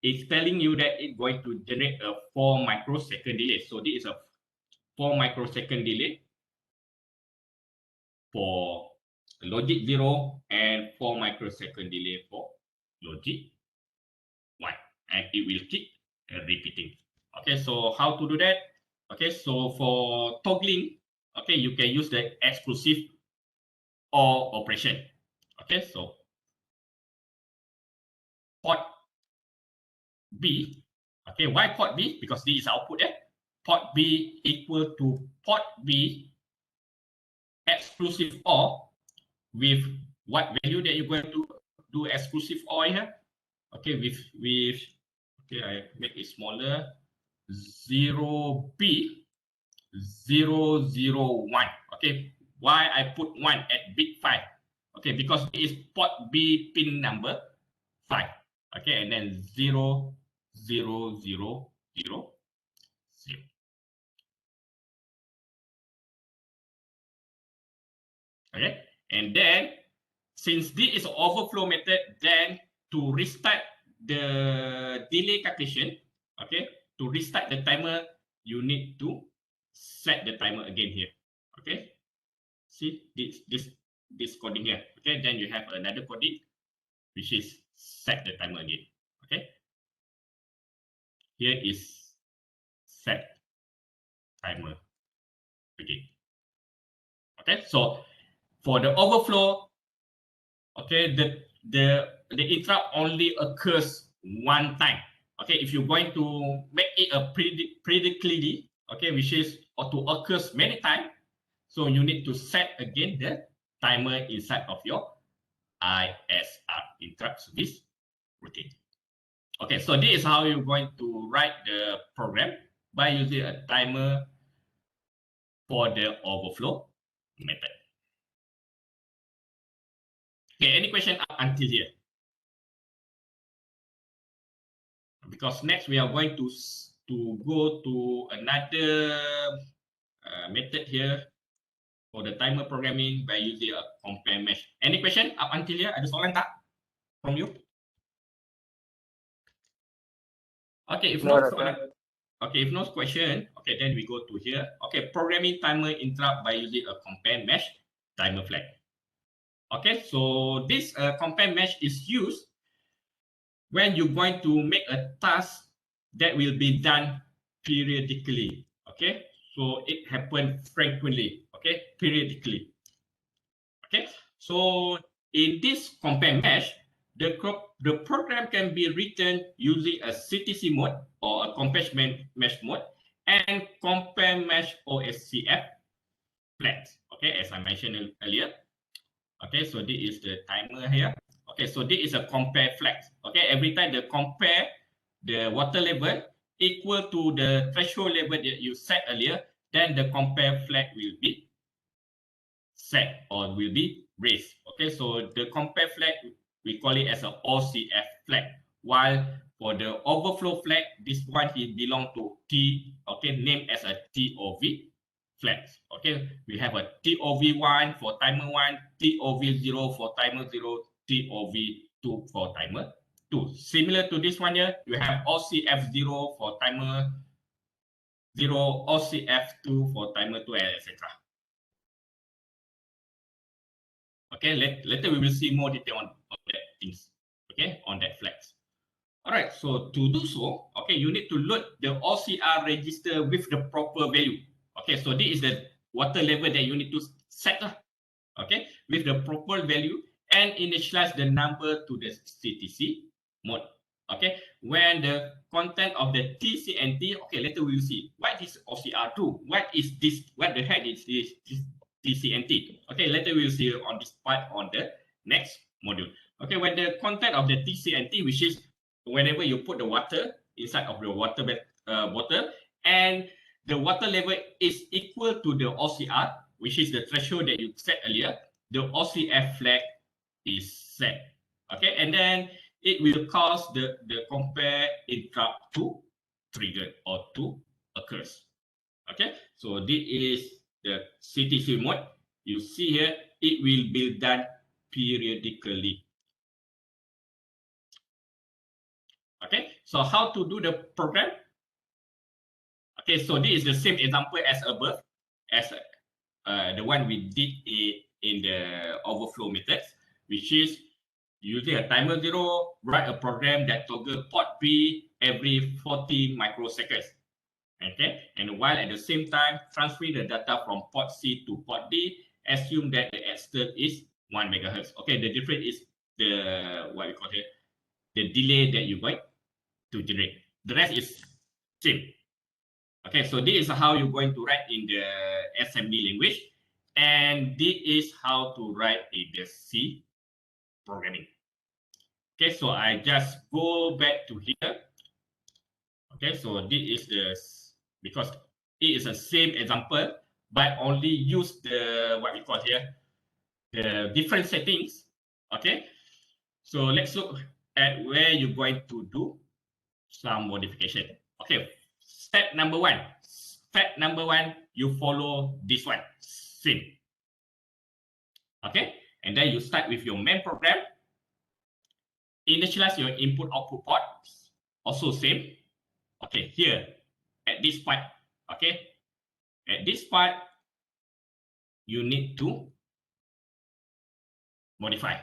it's telling you that it's going to generate a 4 microsecond delay. So this is a 4 microsecond delay for logic 0 and 4 microsecond delay for logic 1, and it will keep repeating. Okay, so how to do that? Okay, so for toggling, okay, you can use the exclusive OR operation. Okay, so port B, okay, why port B? Because this is output there. Port B equal to port B exclusive OR with what value that you're going to do exclusive OR here? Okay, with okay, I make it smaller. 0B 001. Okay, why I put 1 at bit 5? Okay, because it is port B pin number 5. Okay, and then 0 0 0 0 0. Okay, and then since this is an overflow method, then to restart the delay calculation, okay, to restart the timer, you need to set the timer again here. Okay, see this coding here. Okay, then you have another coding which is set the timer again. Okay, here is set timer again. Okay, so for the overflow, okay, the interrupt only occurs one time. Okay, if you're going to make it a predictably, okay, which is or to occurs many times, so you need to set again the timer inside of your ISR, interrupt service routine. Okay, so this is how you're going to write the program by using a timer for the overflow method. Okay, any question up until here? Because next we are going to go to another method here for the timer programming by using a compare mesh. Any question up until here? Ada soalan tak from you? Okay, if no soalan, okay, if no question, okay, then we go to here. Okay, programming timer interrupt by using a compare mesh timer flag. Okay, so this compare mesh is used when you're going to make a task that will be done periodically. Okay, so it happens frequently. Okay, periodically. Okay, so in this compare mesh, the program can be written using a CTC mode or a compare mesh mode and compare mesh OSCF flags. Okay, as I mentioned earlier. Okay, so this is the timer here. Okay, so this is a compare flag. Okay, every time the compare the water level equal to the threshold level that you set earlier, then the compare flag will be set or will be raised. Okay, so the compare flag, we call it as an OCF flag. While for the overflow flag, this one it belong to T, okay, named as a TOV flags. Okay, we have a TOV1 for timer 1, TOV0 for timer 0, TOV2 for timer 2. Similar to this one here, you have OCF0 for timer 0, OCF2 for timer 2, etc. Okay, later we will see more detail on that things. Okay, on that flags. All right, so to do so, okay, you need to load the OCR register with the proper value. Okay, so this is the water level that you need to set, okay, with the proper value and initialize the number to the CTC mode. Okay, when the content of the TCNT, okay, later we will see what is OCR2, what is this, what the heck is this TCNT. Okay, later we will see on this part on the next module. Okay, when the content of the TCNT, which is whenever you put the water inside of the water bottle and the water level is equal to the OCR, which is the threshold that you set earlier, the OCF flag is set. Okay, and then it will cause the compare interrupt to trigger or to occurs. Okay, so this is the CTC mode. You see here, it will be done periodically. Okay, so how to do the program? Okay, so this is the same example as above, as the one we did in the overflow methods, which is using a timer 0, write a program that toggle port B every 40 microseconds. Okay, and while at the same time transfer the data from port C to port D, assume that the external is 1 megahertz. Okay, the difference is the what we call here, the delay that you're going to generate. The rest is same. Okay, so this is how you're going to write in the assembly language, and this is how to write in the C programming. Okay, so I just go back to here. Okay, so this is the, because it is the same example, but only use the what we call here, the different settings. Okay, so let's look at where you're going to do some modification. Okay, step number one. Step number one, you follow this one, same. Okay, and then you start with your main program. Initialize your input output ports, also same. Okay, here at this part, okay, at this part, you need to modify.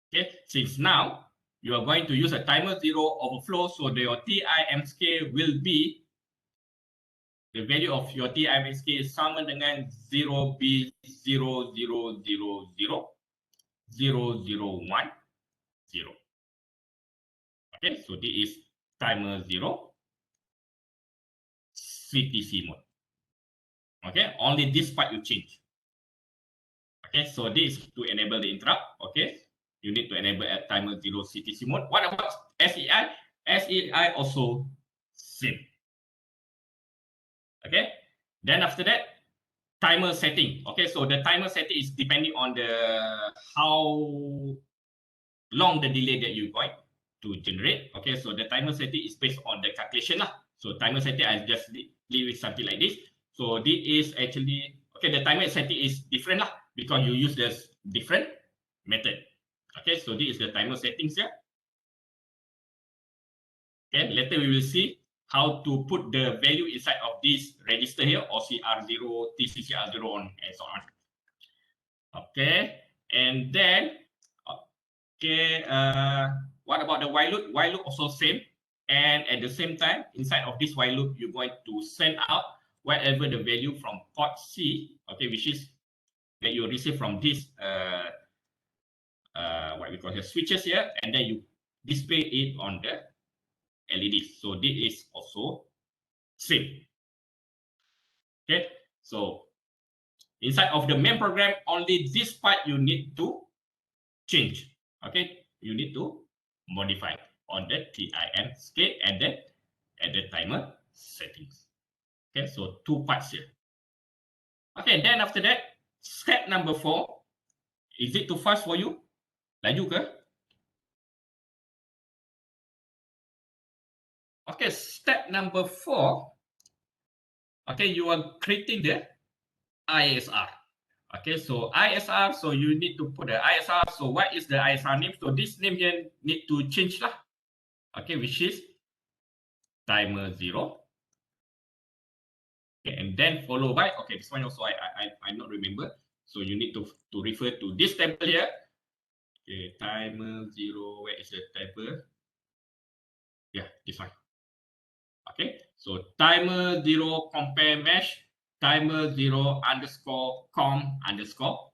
Okay, since now you are going to use a timer 0 overflow, so your TIM scale will be, the value of your TIM scale sama dengan 0B00000010. Okay, so this is timer 0 CTC mode. Okay, only this part you change. Okay, so this is to enable the interrupt. Okay, you need to enable at timer 0 CTC mode. What about SEI? SEI also same. Okay, then after that, timer setting. Okay, so the timer setting is depending on the how long the delay that you're going to generate. Okay, so the timer setting is based on the calculation lah. So timer setting, I just leave with something like this. So this is actually, okay, the timer setting is different lah because you use this different method. Okay, so this is the timer settings here. Okay, later we will see how to put the value inside of this register here, OCR0, TCCR0, and so on. Okay, and then, okay, what about the while loop? While loop also same. And at the same time, inside of this while loop, you're going to send out whatever the value from port C, okay, which is that you receive from this, what we call here, switches here, and then you display it on the LED. So this is also same. Okay, so inside of the main program, only this part you need to change. Okay, you need to modify on the TIM scale and then at the timer settings. Okay, so two parts here. Okay, then after that, step number 4. Is it too fast for you? Laju ke? Okay, step number 4. Okay, you are creating the ISR. Okay, so ISR, so you need to put the ISR. So what is the ISR name? So this name here need to change lah. Okay, which is timer 0. Okay, and then followed by, okay, this one also I not remember. So you need to refer to this table here. Okay, timer 0, where is the table? Yeah, this one. Okay, so timer 0 compare mesh, timer 0 underscore com underscore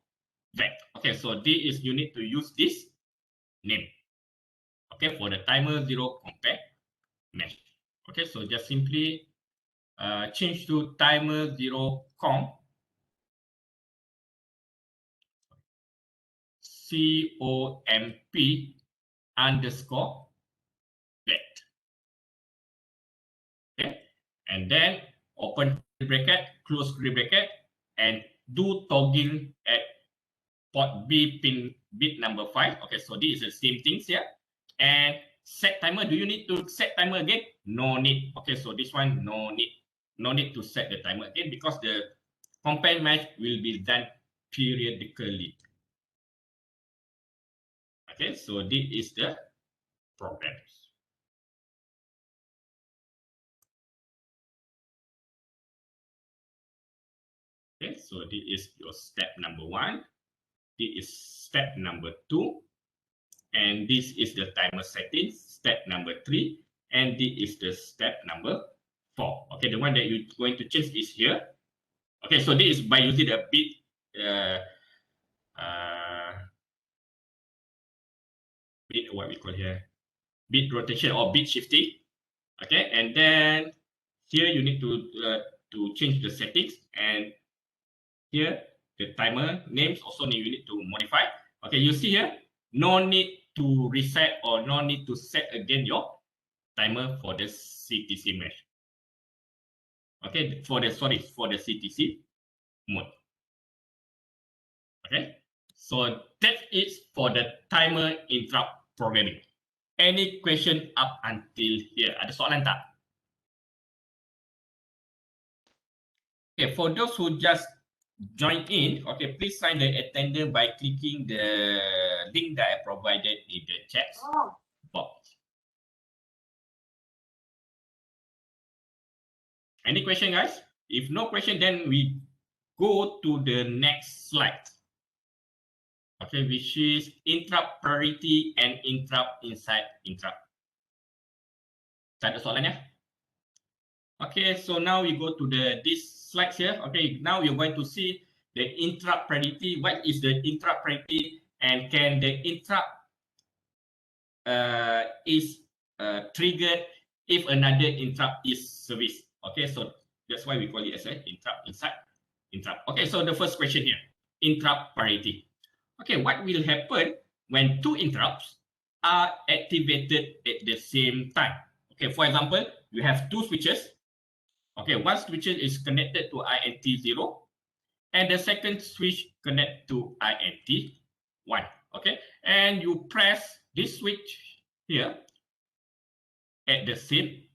vet. Okay, so this is you need to use this name. Okay, for the timer 0 compare mesh. Okay, so just simply change to timer 0 com COMP underscore vet. Okay, and then open bracket, close bracket, and do toggle at port B pin bit number 5. Okay, so this is the same things here. And set timer, do you need to set timer again? No need. Okay, so this one, no need. No need to set the timer again because the compare match will be done periodically. Okay, so this is the programs. Okay, so this is your step number 1. This is step number 2. And this is the timer settings, step number 3. And this is the step number 4. Okay, the one that you're going to change is here. Okay, so this is by using a bit what we call here, bit rotation or bit shifting. Okay, and then here you need to change the settings, and here the timer names also you need to modify. Okay, you see here, no need to reset or no need to set again your timer for the CTC mesh. Okay, for the CTC mode. Okay, so that is for the timer interrupt programming. Any question up until here? Ada soalan tak? Okay, for those who just joined in, okay, please sign the attendance by clicking the link that I provided in the chat box. Any question, guys? If no question, then we go to the next slide. Okay, which is interrupt priority and interrupt inside interrupt. Tak ada soalan ya? Okay, so now we go to this slides here. Okay, now you're going to see the interrupt priority. What is the interrupt priority, and can the interrupt is triggered if another interrupt is serviced? Okay, so that's why we call it as an interrupt inside interrupt. Okay, so the first question here, interrupt priority. Okay, what will happen when two interrupts are activated at the same time? Okay, for example, you have two switches. Okay, one switch is connected to INT0 and the second switch connect to INT1. Okay, and you press this switch here at the same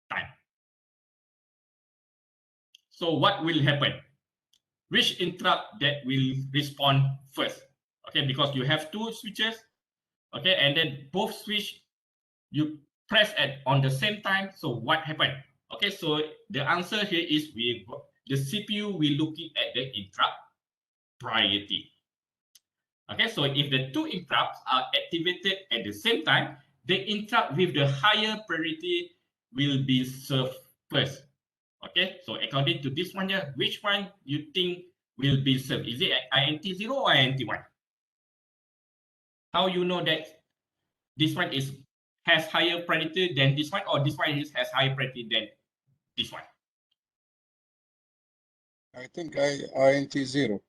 time. So what will happen? Which interrupt that will respond first? Okay, because you have two switches. Okay, and then both switch you press on the same time. So what happened? Okay, so the answer here is the CPU will looking at the interrupt priority. Okay, so if the two interrupts are activated at the same time, the interrupt with the higher priority will be served first. Okay, so according to this one here, which one you think will be served? Is it INT0 or INT1? How you know that this one has higher priority than this one, or this one has higher priority than this one? I think INT0.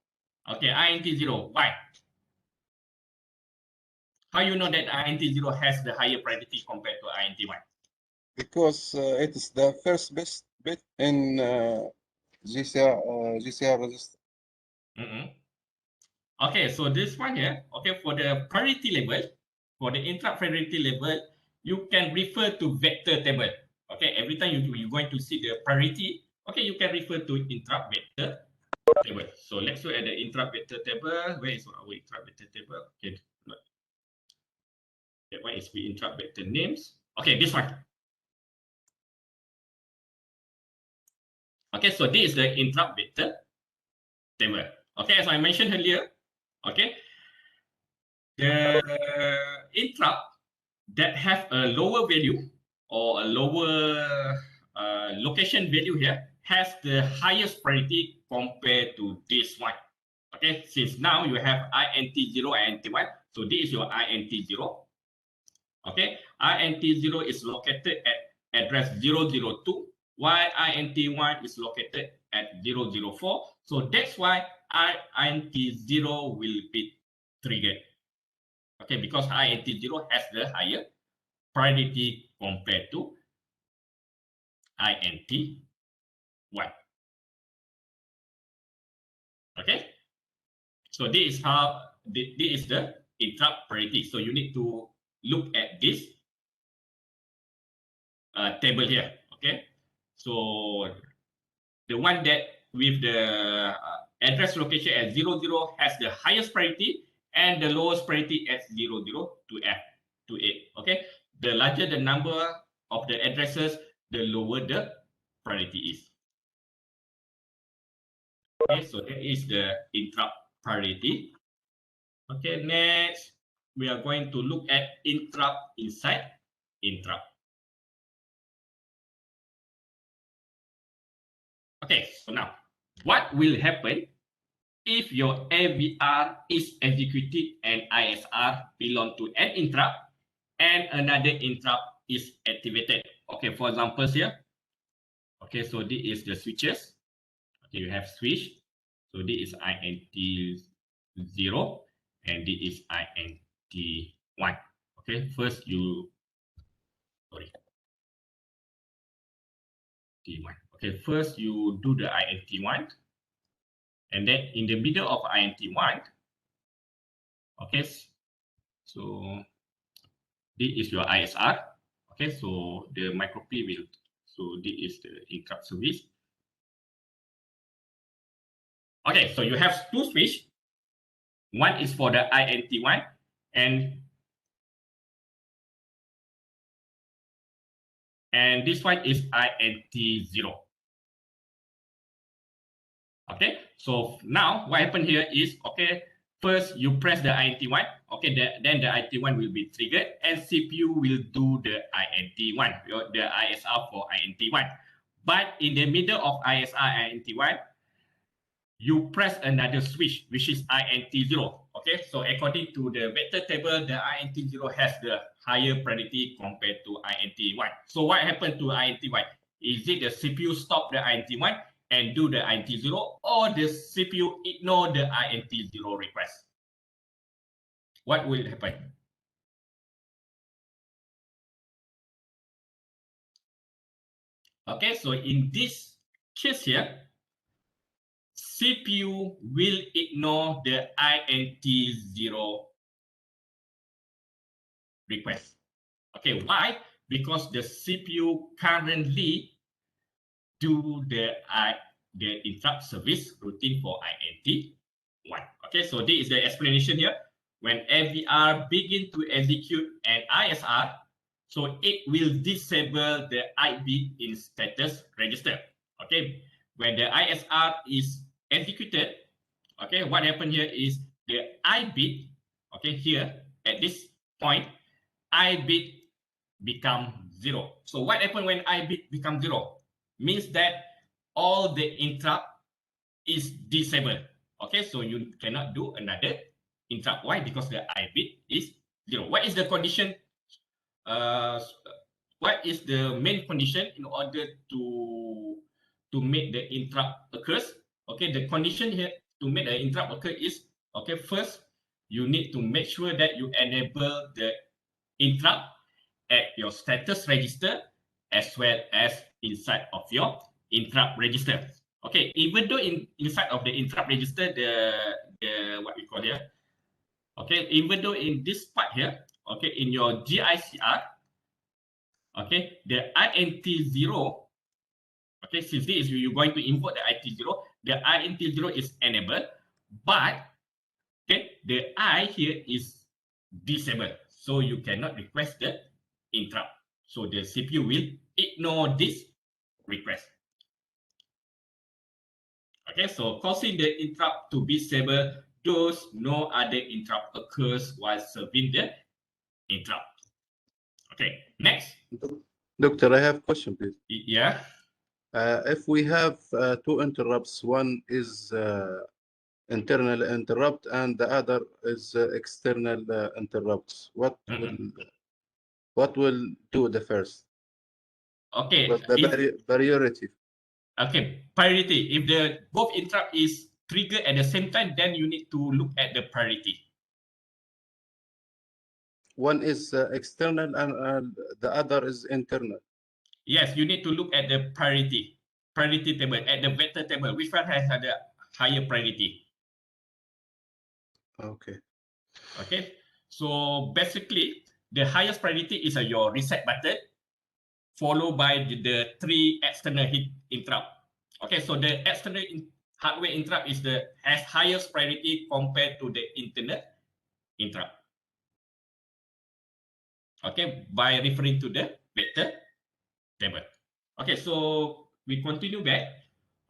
Okay, INT0. Why? How you know that INT0 has the higher priority compared to INT1? Because it is the first bit in GCR register. Okay, so this one here, okay, for the priority level, for the interrupt priority level, you can refer to vector table. Okay, every time you're going to see the priority, okay, you can refer to interrupt vector table. So let's look at the interrupt vector table. Where is our interrupt vector table? Okay, that one is we interrupt vector names. Okay, this one. Okay, so this is the interrupt vector table. Okay, as I mentioned earlier, okay, the interrupt that have a lower value or a lower location value here has the highest priority compared to this one. Okay, since now you have INT0 and INT1, so this is your INT0. Okay, INT0 is located at address 002, while INT1 is located at 004. So that's why INT0 will be triggered. Okay, because INT0 has the higher priority compared to INT1. Okay, so this is how this is the interrupt priority. So you need to look at this table here. Okay, so the one that with the address location at 00 has the highest priority and the lowest priority at 00 to F to 8. Okay, the larger the number of the addresses, the lower the priority is. Okay, so that is the interrupt priority. Okay, next we are going to look at interrupt inside interrupt. Okay, so now what will happen if your AVR is executed and ISR belong to an interrupt and another interrupt is activated? Okay, for example here. Okay, so this is the switches. Okay, you have switch. So this is INT0 and this is INT1. Okay, first you, sorry, T1. Okay, first you do the INT1 and then in the middle of INT1, okay, so this is your ISR. Okay, so the micro P will, so this is the interrupt service. Okay, so you have two switch. One is for the INT1 and this one is INT0. Okay, so now what happened here is, okay, first you press the INT1, okay, then the INT1 will be triggered and CPU will do the INT1, the ISR for INT1. But in the middle of ISR INT1, you press another switch, which is INT0. Okay, so according to the vector table, the INT0 has the higher priority compared to INT1. So what happened to INT1? Is it the CPU stop the INT1 and do the INT0, or the CPU ignore the INT0 request? What will happen? Okay, so in this case here, CPU will ignore the INT0 request. Okay, why? Because the CPU currently do the interrupt service routine for INT1. Okay, so this is the explanation here. When AVR begin to execute an ISR, so it will disable the I bit in status register. Okay, when the ISR is executed, okay, what happened here is the I bit, okay, here at this point, I bit become 0. So what happened when I bit become 0? Means that all the interrupt is disabled. Okay, so you cannot do another interrupt. Why? Because the I bit is 0. What is the condition? What is the main condition in order to make the interrupt occurs? Okay, the condition here to make the interrupt occur is, okay, first you need to make sure that you enable the interrupt at your status register as well as inside of your interrupt register. Okay, even though inside of the interrupt register, the what we call here, okay, even though in this part here, okay, in your GICR, okay, the INT0, okay, since this is you're going to input the INT0, the INT0 is enabled, but okay, the I here is disabled, so you cannot request the interrupt. So the CPU will ignore this request. Okay, so causing the interrupt to be disabled, thus no other interrupt occurs while serving the interrupt. Okay, next. Doctor, I have a question, please. Yeah. If we have two interrupts, one is internal interrupt and the other is external interrupts, what will do the first? Okay. What's the priority? Okay, priority. If the both interrupt is triggered at the same time, then you need to look at the priority. One is external and the other is internal. Yes, you need to look at the priority table, at the vector table. Which one has the higher priority? Okay. Okay, so basically, the highest priority is your reset button, followed by the three external interrupt. Okay, so the external hardware interrupt has highest priority compared to the internal interrupt. Okay, by referring to the vector table. Okay, so we continue back.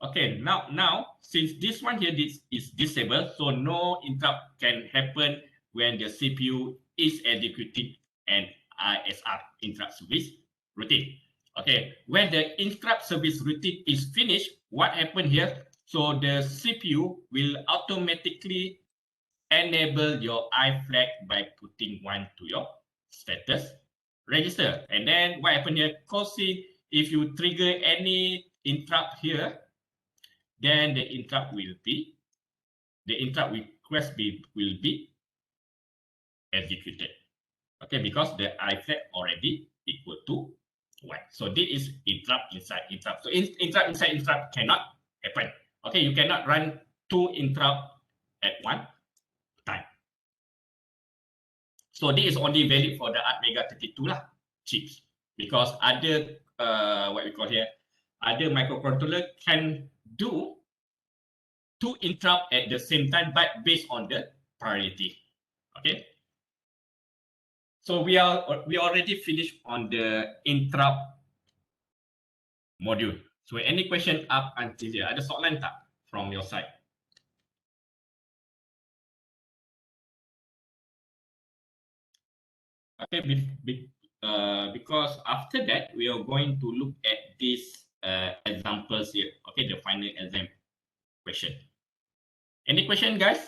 Okay, now since this one here is disabled, so no interrupt can happen when the CPU is executing an ISR, interrupt service routine. Okay, when the interrupt service routine is finished, what happened here? So the CPU will automatically enable your I flag by putting one to your status register. And then what happened here? Because if you trigger any interrupt here, then the interrupt request will be executed. Okay, because the I flag already equal to 1. So this is interrupt inside interrupt. So interrupt inside interrupt cannot happen. Okay, you cannot run two interrupt at one time. So this is only valid for the ATmega 32 lah chips, because other what we call here, other microcontroller can do two interrupt at the same time, but based on the priority. Okay. So we already finished on the interrupt module. So any question up until here? Ada soalan tak from your side? Okay, because after that we are going to look at these examples here. Okay, the final exam question. Any question, guys?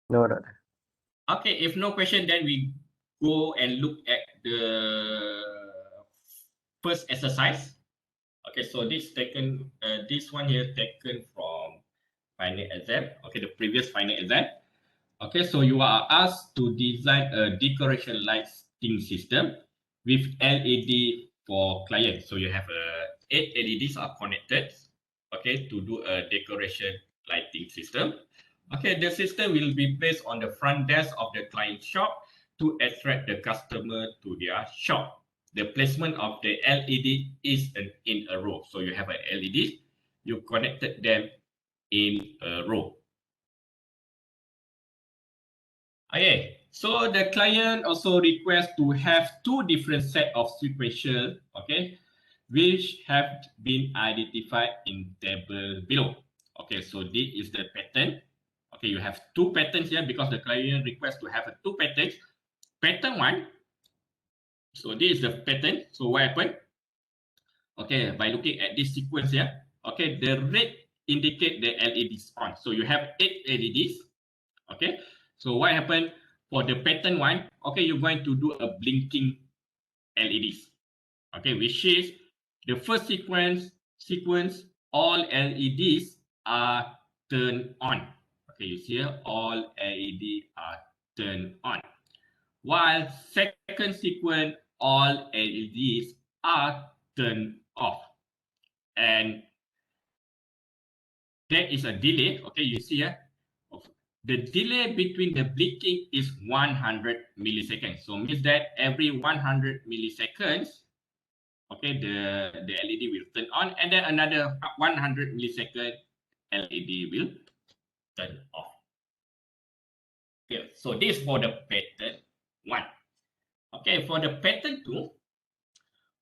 No. Okay, if no question, then we go and look at the first exercise. Okay, so this one here taken from final exam. Okay, the previous final exam. Okay, so you are asked to design a decoration lighting system with LED for client. So you have 8 LEDs are connected. Okay, to do a decoration lighting system. Okay, the system will be placed on the front desk of the client shop to attract the customer to their shop. The placement of the LED is in a row. So you have an LED, you connected them in a row. Okay, so the client also requests to have two different set of sequential, okay, which have been identified in table below. Okay, so this is the pattern. Okay, you have two patterns here because the client requests to have two patterns. Pattern 1, so this is the pattern. So what happened? Okay, by looking at this sequence here, okay, the red indicate the LEDs on. So you have 8 LEDs. Okay, so what happened for the pattern 1? Okay, you're going to do a blinking LEDs. Okay, which is the first sequence, all LEDs are turned on. Okay, you see here, all LED are turned on. While second sequence, all LEDs are turned off. And there is a delay. Okay, you see here, the delay between the blinking is 100 milliseconds. So means that every 100 milliseconds, okay, the LED will turn on, and then another 100 millisecond LED will turn off. Okay, so this for the pattern 1. Okay, for the pattern 2,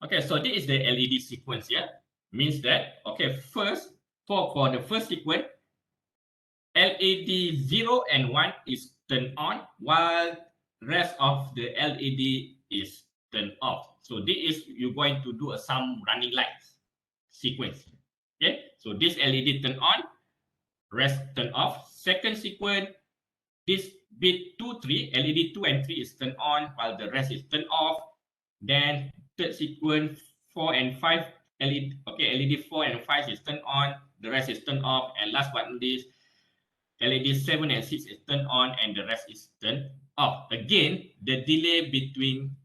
okay, so this is the LED sequence here. Means that, okay, first, for the first sequence, LED 0 and 1 is turned on, while rest of the LED is turned off. So this is you're going to do some running lights sequence. Okay, so this LED turn on, rest turn off. Second sequence, this bit 2, 3, LED 2 and 3 is turned on while the rest is turned off. Then third sequence 4 and 5 LED, okay, LED 4 and 5 is turned on, the rest is turned off, and last but not least, LED 7 and 6 is turned on and the rest is turned off. Again, the delay between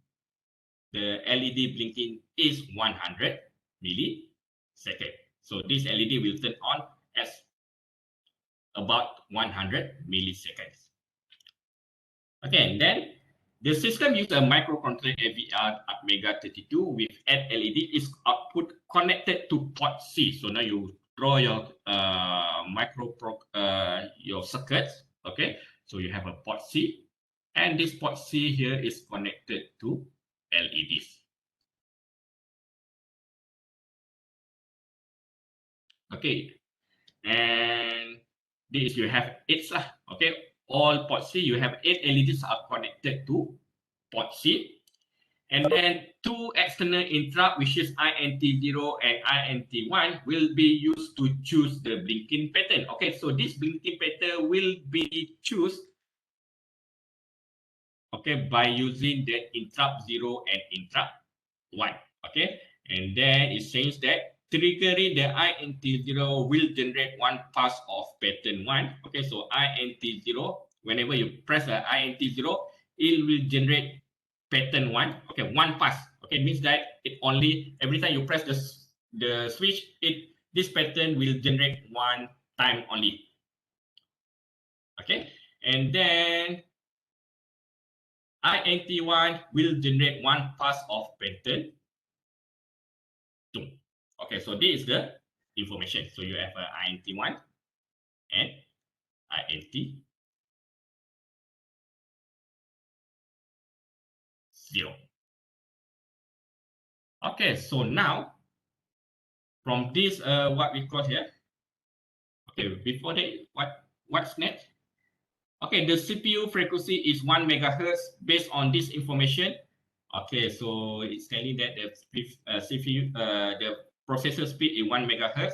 the LED blinking is 100 milliseconds. So this LED will turn on as about 100 milliseconds. Okay, and then the system uses a microcontroller AVR Atmega32 with add LED is output connected to port C. So now you draw your your circuits. Okay, so you have a port C, and this port C here is connected to LEDs. Okay, and this you have 8 lah. Okay, all port C, you have 8 LEDs are connected to port C. And then 2 external interrupt, which is INT0 and INT1, will be used to choose the blinking pattern. Okay, so this blinking pattern will be chosen, okay, by using the interrupt 0 and interrupt 1. Okay, and then it says that triggering the INT0 will generate one pass of pattern 1. Okay, so INT0, whenever you press the INT0, it will generate pattern 1. Okay, one pass. Okay, means that it only every time you press the switch, this pattern will generate one time only. Okay, and then INT1 will generate one pass of pattern 2. Okay, so this is the information. So you have INT1 and INT0. Okay, so now from this what we got here. Okay, before that, what's next? Okay, the CPU frequency is 1 megahertz based on this information. Okay, so it's telling that the CPU, the processor speed is 1 megahertz.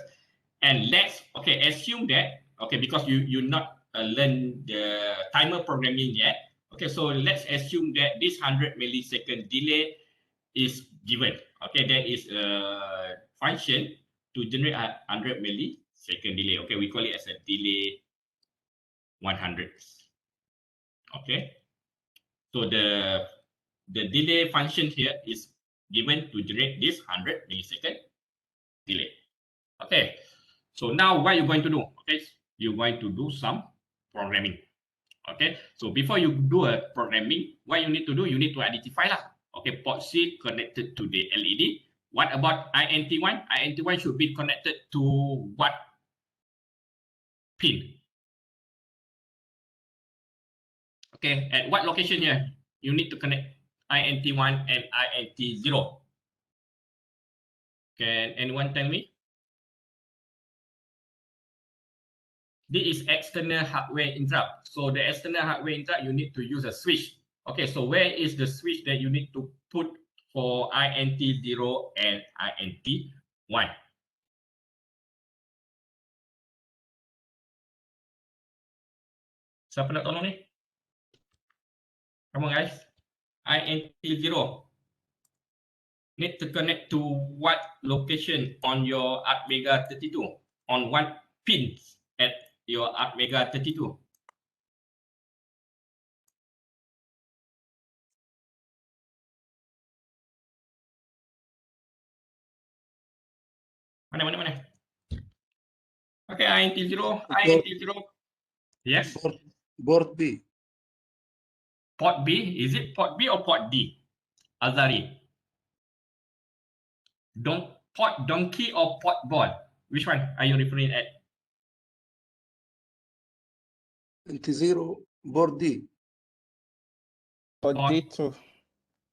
And let's, okay, assume that, okay, because you not learn the timer programming yet. Okay, so let's assume that this 100 millisecond delay is given. Okay, there is a function to generate a 100 millisecond delay. Okay, we call it as a delay 100. Okay, so the delay function here is given to generate this 100 millisecond delay. Okay, so now what you're going to do? Okay, you're going to do some programming. Okay, so before you do a programming, what you need to do, you need to identify lah. Okay, port C connected to the LED. What about INT1? INT1 should be connected to what pin? Okay, at what location here? You need to connect INT1 and INT0. Can anyone tell me? This is external hardware interrupt. So the external hardware interrupt, you need to use a switch. Okay, so where is the switch that you need to put for INT0 and INT1? Siapa nak tolong ni? Come on guys. INT0 need to connect to what location on your Atmega32? On what pins at your Atmega32? Mana? Okay, INT0. Yes. Board B. Port B, is it port B or port D? Azari. Port donkey or port ball? Which one are you referring at? INT0, board D. Port Port- D2.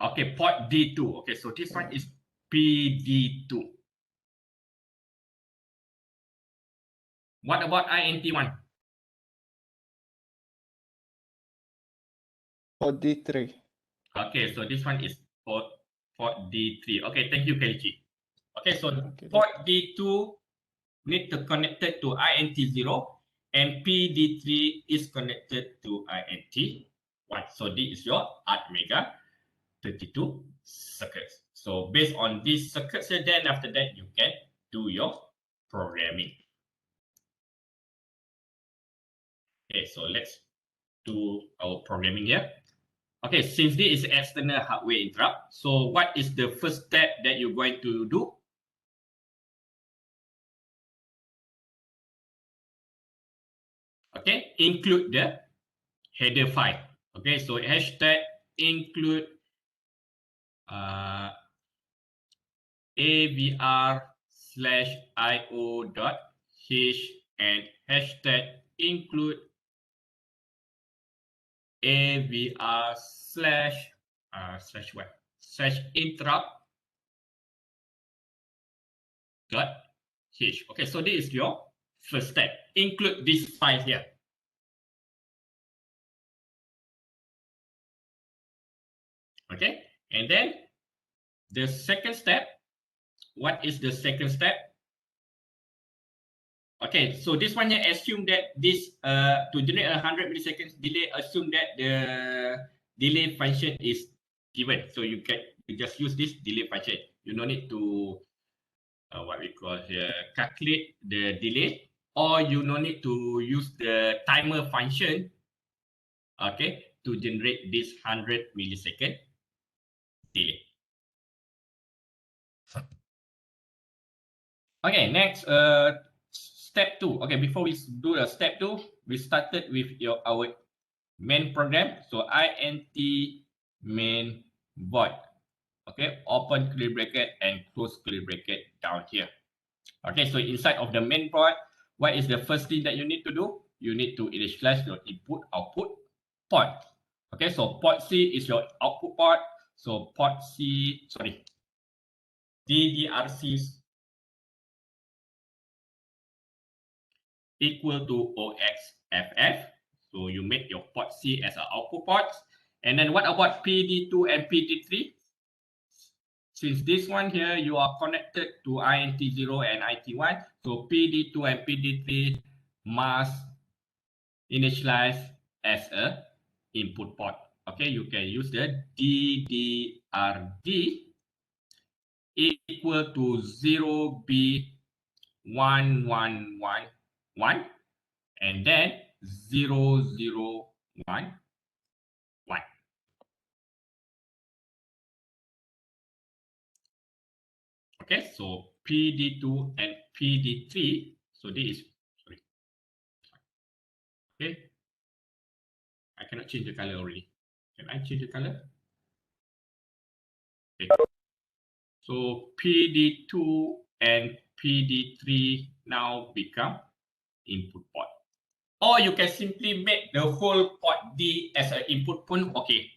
Okay, port D2. Okay, so this one is PD2. What about INT1? port D3. Okay, so this one is port D3. Okay, thank you, Kelichi. Okay, so Okay. port D2 need to connect it to INT0 and PD3 is connected to INT1. So this is your ATmega 32 circuits. So based on these circuits, then after that you can do your programming. Okay, so let's do our programming here. Okay, since this is external hardware interrupt, so what is the first step that you're going to do? Okay, include the header file. Okay, so hashtag include avr/io.h and hashtag include avr slash what slash interrupt dot h. Okay, so this is your first step. Include this file here. Okay, and then the second step. What is the second step? Okay, so this one here assume that this to generate 100 milliseconds delay, assume that the delay function is given. So you just use this delay function. You don't need to what we call here calculate the delay, or you no need to use the timer function, okay, to generate this 100 millisecond delay. Okay, next step 2. Okay, before we do the step 2, we started with our main program. So int main void. Okay, open curly bracket and close curly bracket down here. Okay, so inside of the main void, what is the first thing that you need to do? You need to initialize your input output port. Okay, so port C is your output port. So port C, sorry, DDRC equal to OXFF. So you make your port C as an output port. And then what about PD2 and PD3? Since this one here, you are connected to INT0 and IT1. So PD2 and PD3 must initialize as a input port. Okay, you can use the DDRD equal to 0B1111 and then 0011. Okay, so PD2 and PD3. So this is, sorry. Okay. I cannot change the color already. Can I change the color? Okay. So PD2 and PD3 now become input port. Or you can simply make the whole port D as an input port. Okay.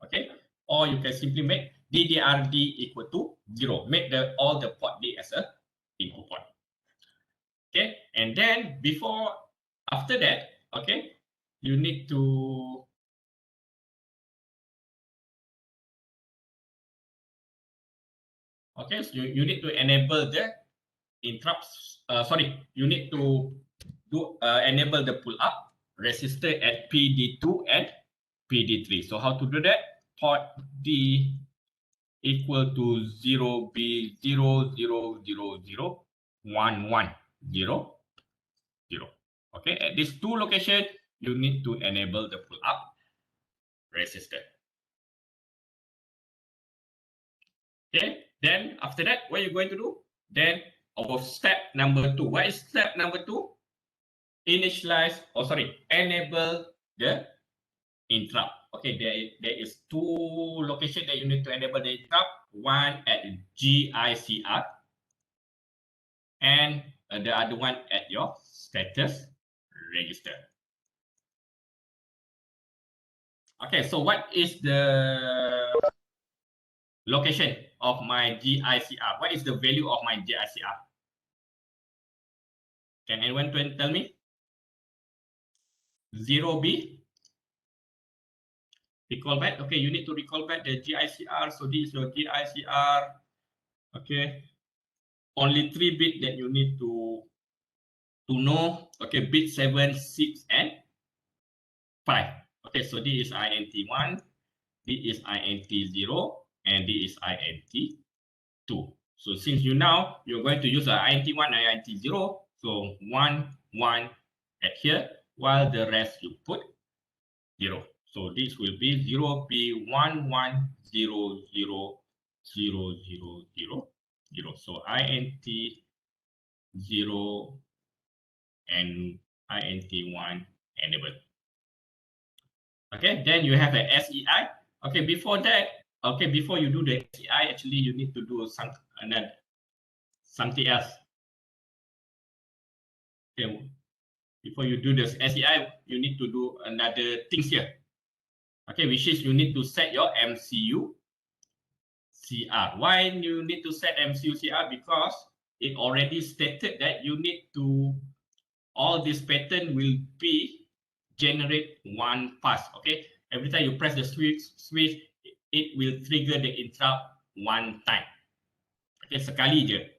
Okay. Or you can simply make DDRD equal to 0. Make all the port D as a input port. Okay. And then after that, okay, you need to okay, so you need to enable the interrupts. You need to enable the pull up resistor at PD2 and PD3. So how to do that? Port D equal to 0B00001110. Okay, at these two locations, you need to enable the pull up resistor. Okay, then after that, what are you going to do? Then our step number 2. What is step number 2? Enable the interrupt. Okay, there is two locations that you need to enable the interrupt. One at GICR and the other one at your status register. Okay, so what is the location of my GICR? What is the value of my GICR? Can anyone tell me? 0B Recall back. Okay, you need to recall back the GICR. So this is your GICR. Okay. Only 3 bit that you need to know. Okay, bit 7, 6, and 5. Okay, so this is INT1, this is INT0, and this is INT2. So since you're going to use INT1 and INT0, so 1, 1 at here, while the rest you put 0. So this will be 0P11000000. So INT0 and INT1 enable. Okay, then you have an SEI. Okay, before that, okay, before you do the SEI, actually you need to do something else. Okay, before you do this SEI, you need to do another things here. Okay, which is you need to set your MCU CR. Why you need to set MCU CR? Because it already stated that you need to, all this pattern will be generate one pass. Okay, every time you press the switch, it will trigger the interrupt one time. Okay, sekali je.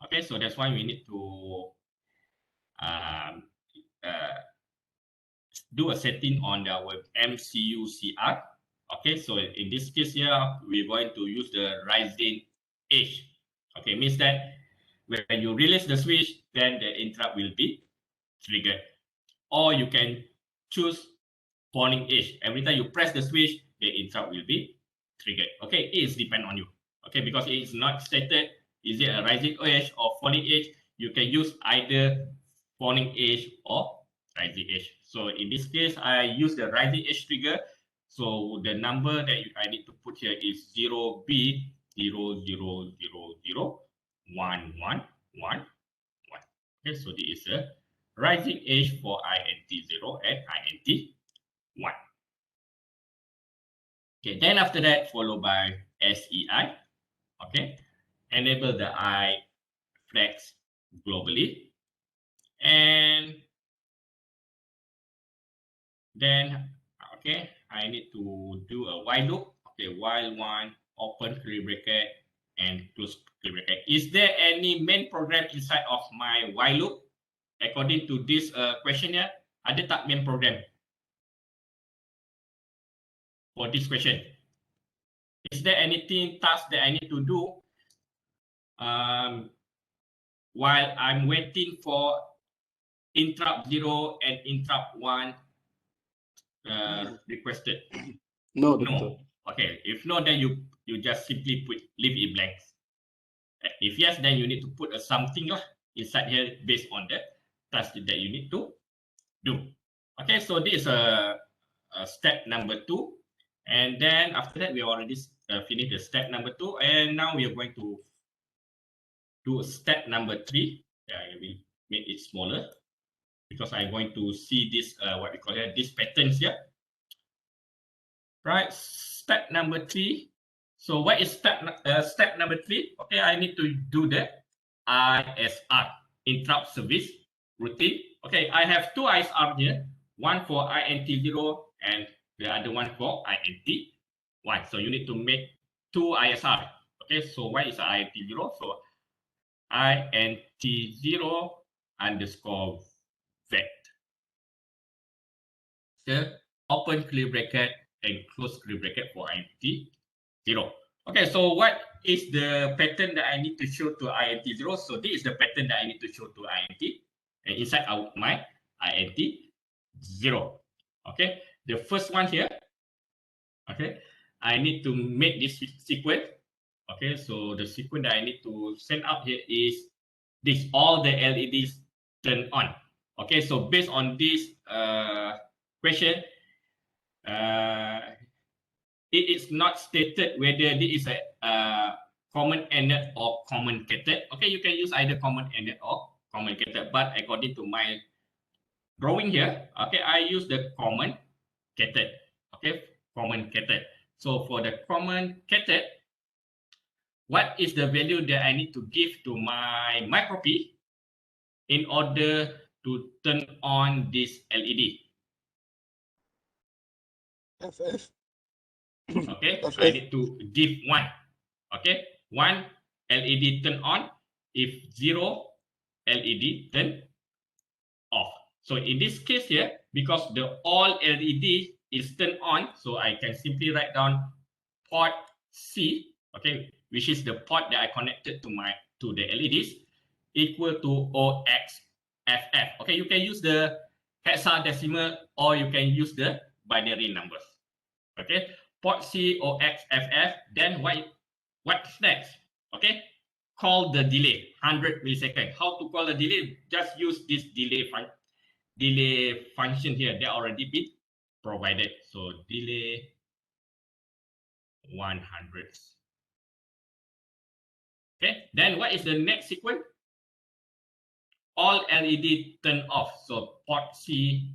Okay, so that's why we need to do a setting on our MCU CR. Okay, so in this case here, we're going to use the rising edge. Okay, means that when you release the switch, then the interrupt will be triggered. Or you can choose falling edge. Every time you press the switch, the interrupt will be triggered. Okay, it is depend on you. Okay, because it is not stated, is it a rising edge or falling edge? You can use either falling edge or rising edge. So in this case, I use the rising edge trigger. So the number that I need to put here is 0B00001111. Okay, so this is a rising edge for INT0 and INT1. Okay, then after that, followed by SEI. Okay, enable the I flags globally. And then, okay, I need to do a while loop. Okay, while one, open curly bracket and close curly bracket. Is there any main program inside of my while loop? According to this question here, ada tak main program for this question? Is there anything task that I need to do while I'm waiting for interrupt 0 and interrupt 1 requested? No, Doctor. Okay, if no, then you just simply leave it blank. If yes, then you need to put something inside here based on the task that you need to do. Okay, so this is a step number 2. And then after that, we already finished the step number 2. And now we are going to do step number 3. I will make it smaller because I'm going to see this, what we call it, these patterns here. Right, step number 3. So what is step number 3? Okay, I need to do the ISR, interrupt service routine. Okay, I have 2 ISR here, one for INT0 and the other one for INT1. So you need to make 2 ISR. Okay, so what is INT0? So INT0 underscore vet. The open curly bracket and close curly bracket for INT0. Okay, so what is the pattern that I need to show to INT0? So this is the pattern that I need to show to INT and inside my INT0. Okay, the first one here. Okay, I need to make this sequence. Okay, so the sequence that I need to send out here is this, all the LEDs turn on. Okay, so based on this question, it is not stated whether this is a common-ended or common-cated. Okay, you can use either common-ended or common-cated, but according to my drawing here, okay, I use the common-cated. Okay, common-cated. So for the common-cated, what is the value that I need to give to my micro-P in order to turn on this LED? FF. Okay, If I need to diff 1. Okay, 1 LED turn on, if 0 LED turn off. So in this case here, because the all LED is turned on, so I can simply write down port C, okay, which is the port that I connected to the LEDs, equal to OXFF. Okay, you can use the hexadecimal or you can use the binary numbers. Okay, port C OXFF. Then what's next? Okay, call the delay 100 milliseconds. How to call the delay? Just use this delay function here that already been provided. So delay 100. Okay, then what is the next sequence? All LED turn off. So port C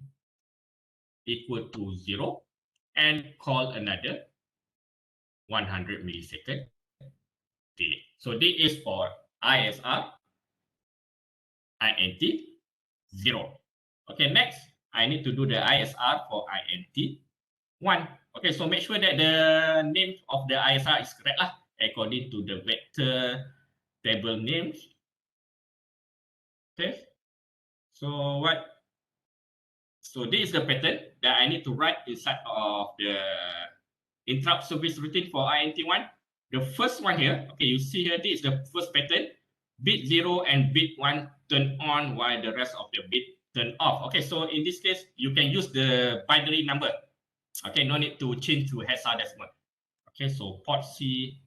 equal to 0 and call another 100 millisecond delay. So this is for ISR, INT 0. Okay, next I need to do the ISR for INT 1. Okay, so make sure that the name of the ISR is correct lah, according to the vector table names. Okay, so this is the pattern that I need to write inside of the interrupt service routine for INT1. The first one here, okay, you see here, this is the first pattern. Bit 0 and bit 1 turn on while the rest of the bit turn off. Okay, so in this case, you can use the binary number. Okay, no need to change to hexadecimal. Okay, so port C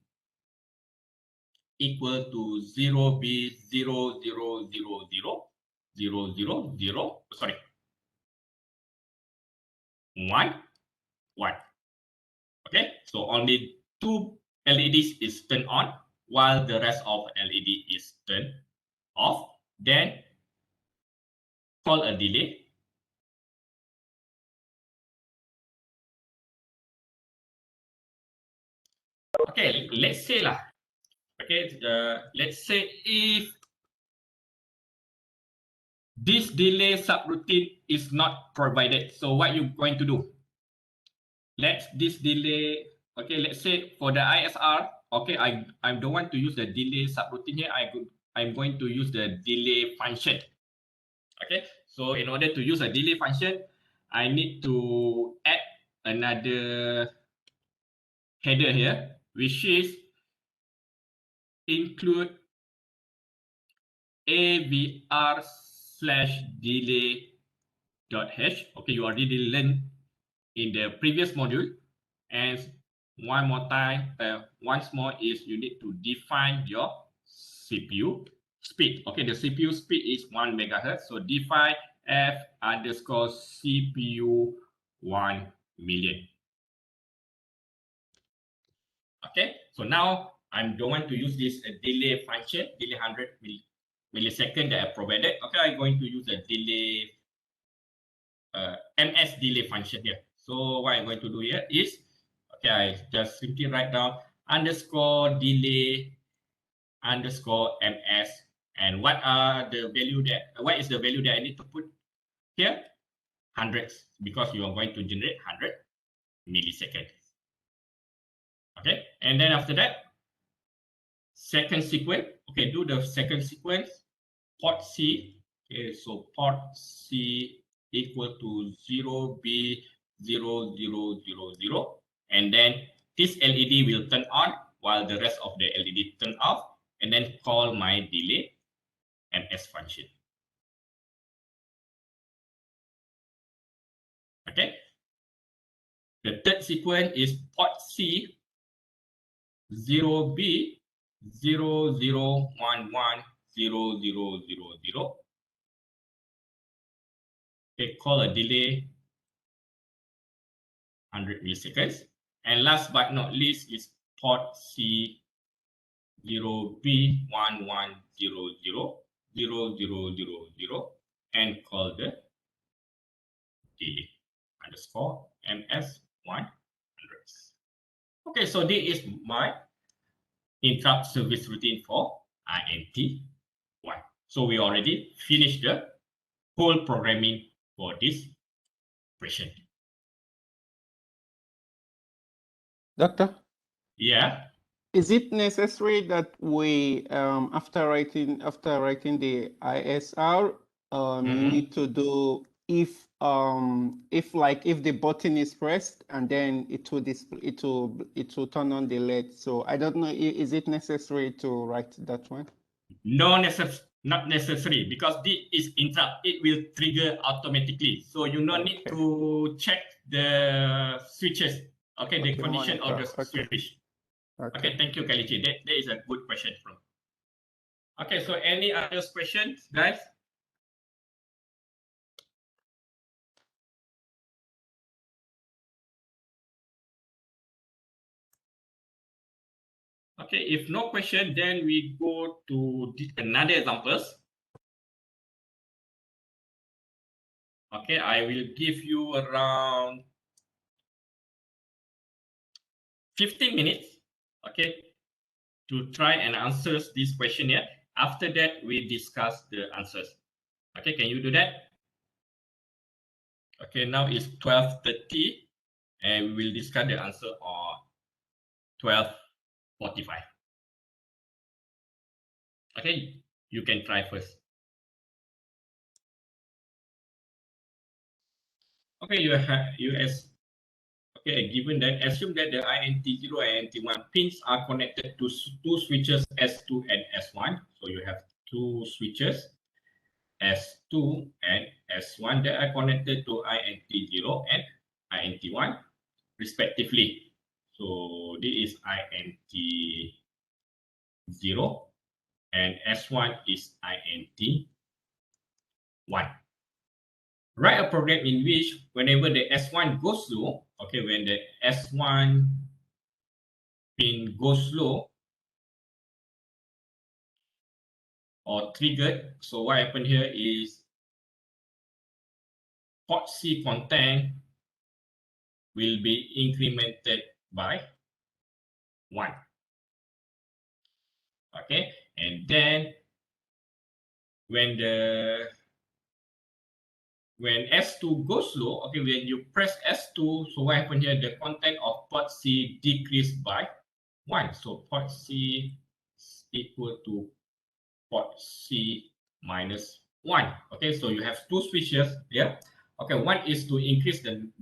equal to 0B000000, sorry, 1, 1. Okay, so only 2 LEDs is turned on while the rest of LED is turned off. Then call a delay. Okay, let's say lah. Okay, let's say if this delay subroutine is not provided, so what you going to do? Let's this delay. Okay, let's say for the ISR. Okay, I don't want to use the delay subroutine here. I'm going to use the delay function. Okay, so in order to use a delay function, I need to add another header here, which is include avr/delay.h. Okay, you already learned in the previous module. And one more time, once more is you need to define your CPU speed. Okay, the CPU speed is 1 megahertz. So define f_CPU 1 million. Okay, so now I don't want to use this delay function, delay 100 millisecond that I provided. Okay, I'm going to use a delay ms delay function here. So what I'm going to do here is, okay, I just simply write down underscore delay underscore ms, and what is the value that I need to put here? Hundreds, because you are going to generate 100 milliseconds. Okay, and then after that, second sequence. Okay, do the second sequence. Port C. Okay, so port C equal to 0B0000, and then this LED will turn on while the rest of the LED turn off, and then call my delay ms function. Okay. The third sequence is port C 0B00110000. Okay, call a delay 100 milliseconds. And last but not least is port C 0B11000000, and call the delay underscore ms100. Okay, so this is my interrupt service routine for INT1. So we already finished the whole programming for this question. Doctor, Yeah. is it necessary that we, after writing the ISR, Mhm. need to do if the button is pressed and then it will display, it will turn on the LED. So I don't know, is it necessary to write that one? Not necessary, because this is interrupt. It will trigger automatically. So you don't need Okay. to check the switches. Okay, the Okay, condition of the monitor. Okay. switch. Okay. Okay, thank you, Kalichi. That is a good question from. Okay, so any other questions, guys? Okay, if no question, then we go to another examples. Okay, I will give you around 15 minutes, okay, to try and answer this question here. After that, we discuss the answers. Okay, can you do that? Okay, now it's 12:30 and we will discuss the answer on 12:45. Okay, you can try first. Okay, given that, assume that the INT0 and INT1 pins are connected to two switches S2 and S1. So you have two switches S2 and S1 that are connected to INT0 and INT1 respectively. So this is INT0 and S1 is INT1. Write a program in which whenever the S1 goes low, okay, when the S1 pin goes low or triggered, so what happened here is port C content will be incremented by 1. Okay, and then when S2 goes low, okay, when you press S2, so what happened here? The content of port C decreased by 1. So port C is equal to port C minus 1. Okay, so you have two switches here. Okay, one is to increase the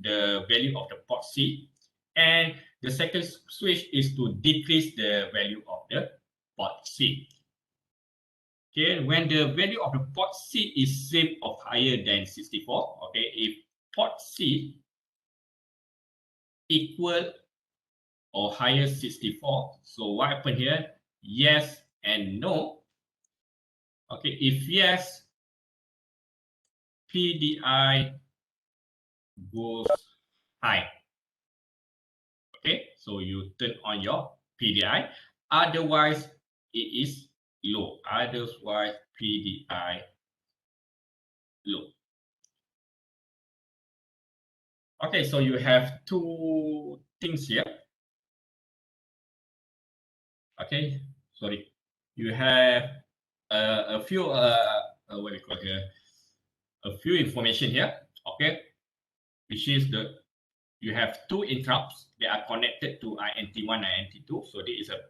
value of the port C, and the second switch is to decrease the value of the port C. Okay, when the value of the port C is same or higher than 64, okay, if port C equal or higher 64, so what happened here? Yes and no. Okay, if yes, PDI goes high. Okay, so you turn on your PDI. Otherwise, it is low. Otherwise, PDI low. Okay, so you have two things here. Okay, sorry. You have a few what do you call here? A few information here. Okay, which is you have two interrupts that are connected to INT1 and INT2. So this is a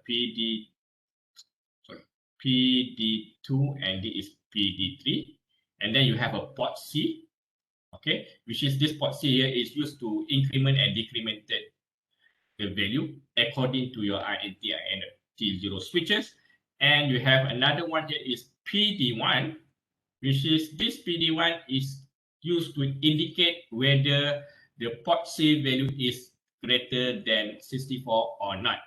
PD2 and this is PD3. And then you have a port C, okay, which is this port C here is used to increment and decrement the value according to your INT and T0 switches. And you have another one here is PD1, which is this PD1 is used to indicate whether the port C value is greater than 64 or not.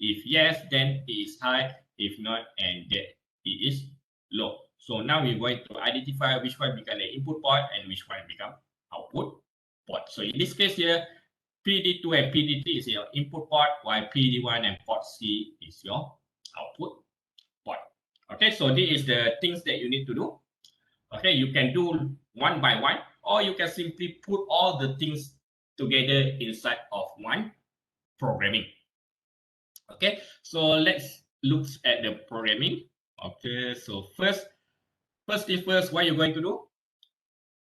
If yes, then it is high. If not, and that it is low. So now we're going to identify which one become the input port and which one become output port. So in this case here, PD2 and PD3 is your input port, while PD1 and port C is your output port. Okay, so this is the things that you need to do. Okay, you can do one by one, or you can simply put all the things together inside of one programming. Okay, so let's look at the programming. Okay, so first thing first, what you're going to do.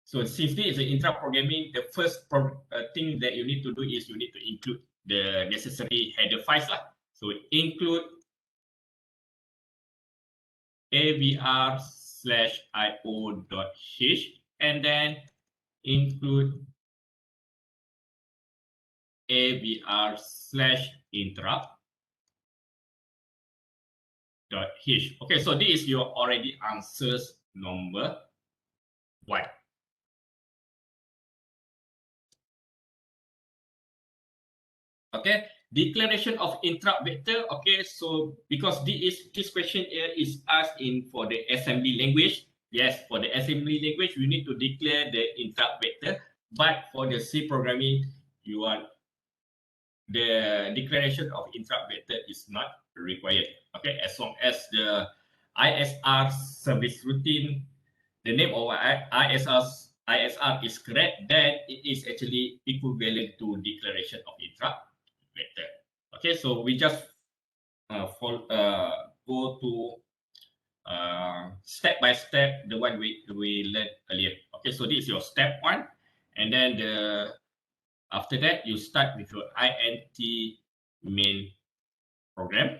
So since this is an interrupt programming, the first thing that you need to do is you need to include the necessary header files lah. So include avr/io.h and then include avr/interrupt.h. Okay, so this is your already answers number 1. Okay, declaration of interrupt vector. Okay, so because this question here is asked in for the assembly language. Yes, for the assembly language, we need to declare the interrupt vector. But for the C programming, you want the declaration of interrupt vector is not required. Okay, as long as the ISR service routine, the name of ISR is correct, then it is actually equivalent to declaration of interrupt vector. Okay, so we just go to step by step the one we learned earlier. Okay, so this is your step 1, and then after that you start with your int main program.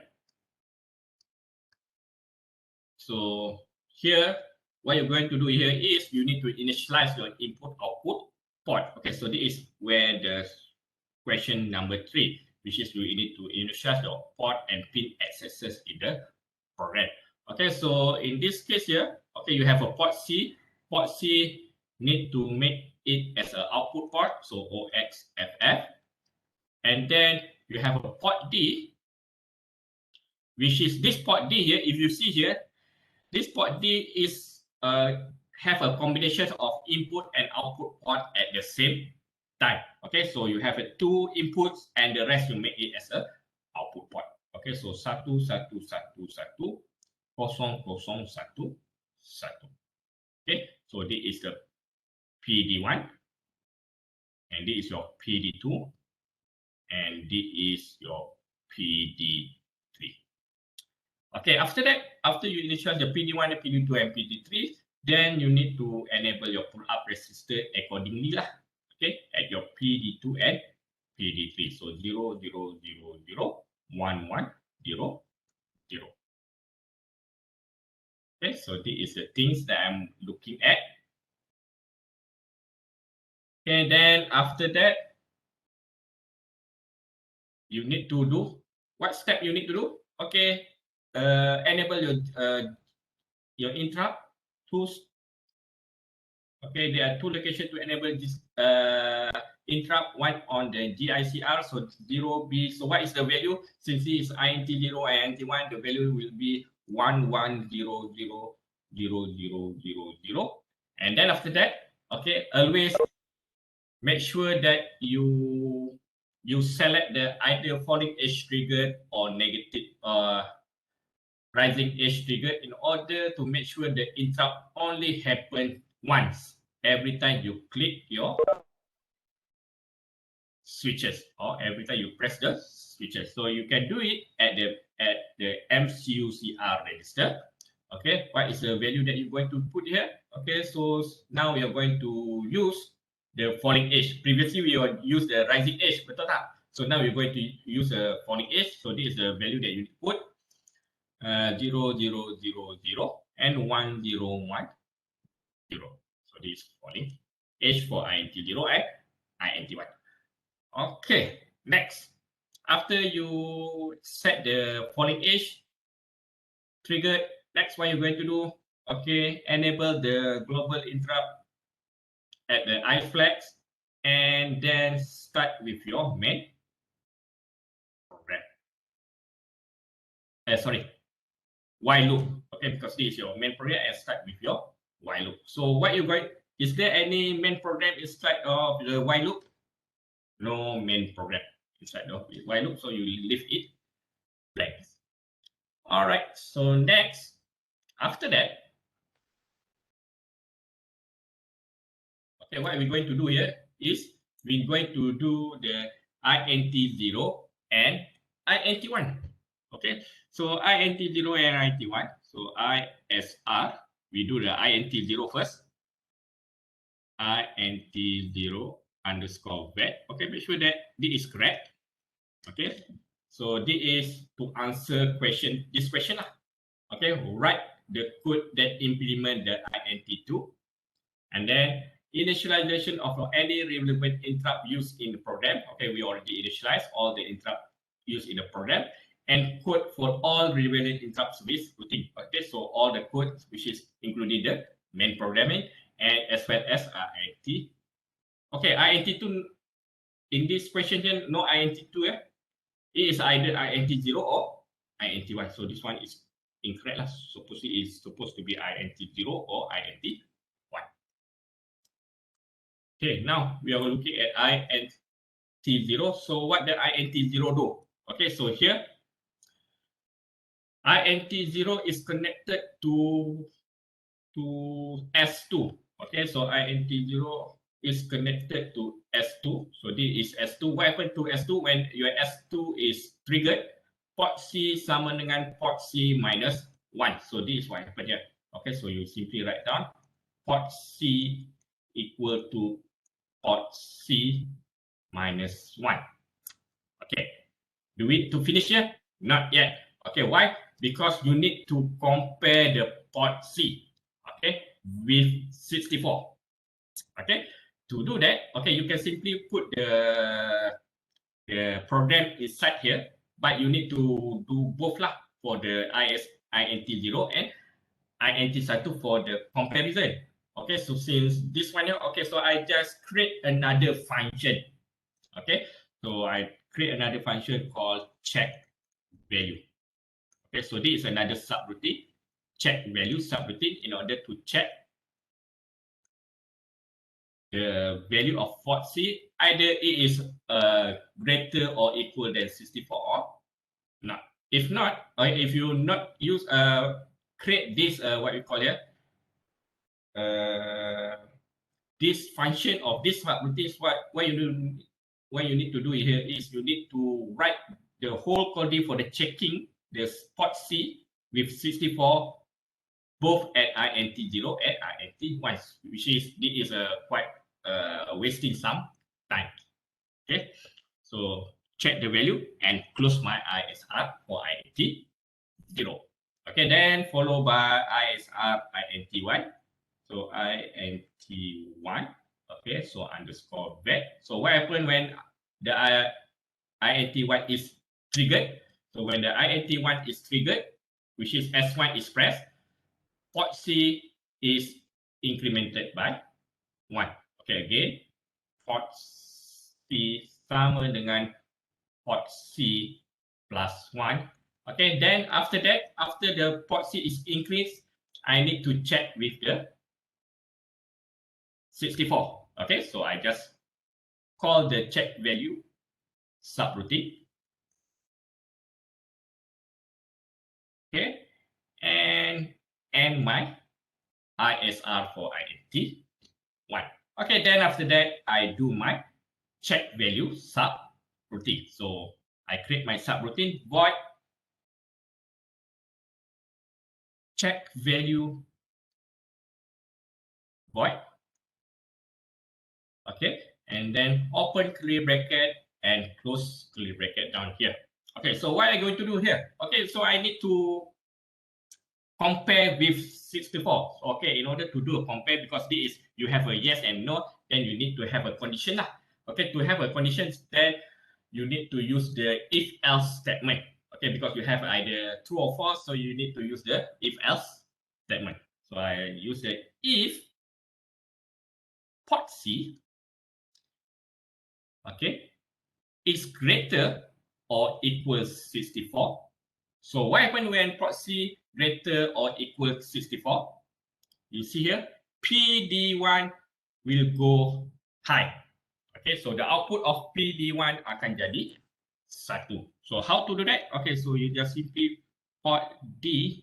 So here, what you're going to do here is you need to initialize your input output port. Okay, so this is where the question number 3, which is you need to initialize your port and pin accesses in the program. Okay, so in this case here, okay, you have a port C. Port C need to make it as an output port, so OXFF. And then you have a port D, which is this port D here. If you see here, this port D is have a combination of input and output port at the same time. Okay, so you have 2 inputs and the rest you make it as a output port. Okay, so 1 1 1 1 0 0 1 1. Okay, so this is the PD1 and this is your PD2 and this is your PD3. Okay, after that, after you initialize the PD1, PD2, and PD3, then you need to enable your pull-up resistor accordingly lah. Okay, at your PD2 and PD3. So 0, 0, 0, 0, 1, 1, 0, 0. Okay, so this is the things that I'm looking at. Okay, then after that, you need to do, what step you need to do? Okay, enable your interrupt tools. Okay, there are 2 locations to enable this interrupt, one on the GICR, so 0B. So what is the value? Since it is INT0 and INT1, the value will be 1 1 0 0 0 0 0 0. And then after that, okay, always make sure that you select the either falling edge trigger or negative rising edge trigger in order to make sure the interrupt only happens once every time you click your switches or every time you press the switches. So you can do it at the MCUCR register. Okay, what is the value that you're going to put here? Okay, so now we are going to use the falling edge. Previously we would use the rising edge, betul tak? So now we're going to use a falling edge. So this is the value that you put 0 0 0 0 and 1 0 1 0. So this is falling edge for INT0 and INT1. Okay, next. After you set the falling edge trigger, next what you're going to do, okay, enable the global interrupt at the I flags and then start with your main program. Sorry, while loop. Okay, because this is your main program and start with your while loop. So what you're going, is there any main program inside of the while loop? No main program inside of the while loop, so you leave it blank. All right, so next, after that, okay, what we're going to do here is we're going to do the INT0 and INT1. Okay, so INT0 and INT1. So ISR, we do the INT0 first. INT0 underscore vet. Okay, make sure that this is correct. Okay, so this is to answer this question lah. Okay, write the code that implement the INT2, and then initialization of any relevant interrupt used in the program. Okay, we already initialized all the interrupt used in the program, and code for all relevant interrupt service routine. Okay, so all the code which is including the main programming and as well as INT. Okay, INT2 in this question here, no INT2. It is either INT0 or INT1. So this one is incorrect lah. Supposedly it's supposed to be INT0 or INT1. Okay, now we are looking at INT0. So what the INT0 do? Okay, so here INT0 is connected to S2. Okay, so INT0 is connected to S2. So this is S2. What happened to S2 when your S2 is triggered? Port C sama dengan port C minus 1. So this is what happened here. Okay, so you simply write down port C equal to port C minus 1. Okay, do we to finish here? Not yet. Okay, why? Because you need to compare the port C, okay, with 64. Okay, to do that, okay, you can simply put the program inside here, but you need to do both lah for the INT0 and INT1 for the comparison. Okay, so since this one here, okay, so I just create another function. Okay, so I create another function called check value. Okay, so this is another subroutine, check value subroutine, in order to check the value of port C, either it is greater or equal than 64 or not. If not, or if you not use create this what we call here this function of this subroutine, what you need to do here is you need to write the whole coding for the checking the port C with 64 both at INT0 and INT1, which is this is quite wasting some time. Okay, so check the value and close my ISR for INT0. Okay, then followed by ISR INT1. So INT1. Okay, so underscore back. So what happened when the INT1 is triggered? So when the INT1 is triggered, which is S1 is pressed, port C is incremented by 1. Okay, again, port C sama dengan port C plus 1. Okay, then after that, after the port C is increased, I need to check with the 64. Okay, so I just call the check value subroutine. Okay, and my ISR for INT1. Okay, then after that, I do my check value subroutine. So I create my subroutine void check value void. Okay, and then open curly bracket and close curly bracket down here. Okay, so what am I going to do here? Okay, so I need to compare with 64. Okay, in order to do a compare, because this is you have a yes and no, then you need to have a condition lah. Okay, to have a condition, then you need to use the if else statement. Okay, because you have either true or false, so you need to use the if else statement. So I use the if port C, okay, is greater or equals 64. So what happens when port C greater or equal 64? You see here, PD1 will go high. Okay, so the output of PD1 akan jadi 1. So how to do that? Okay, so you just simply port D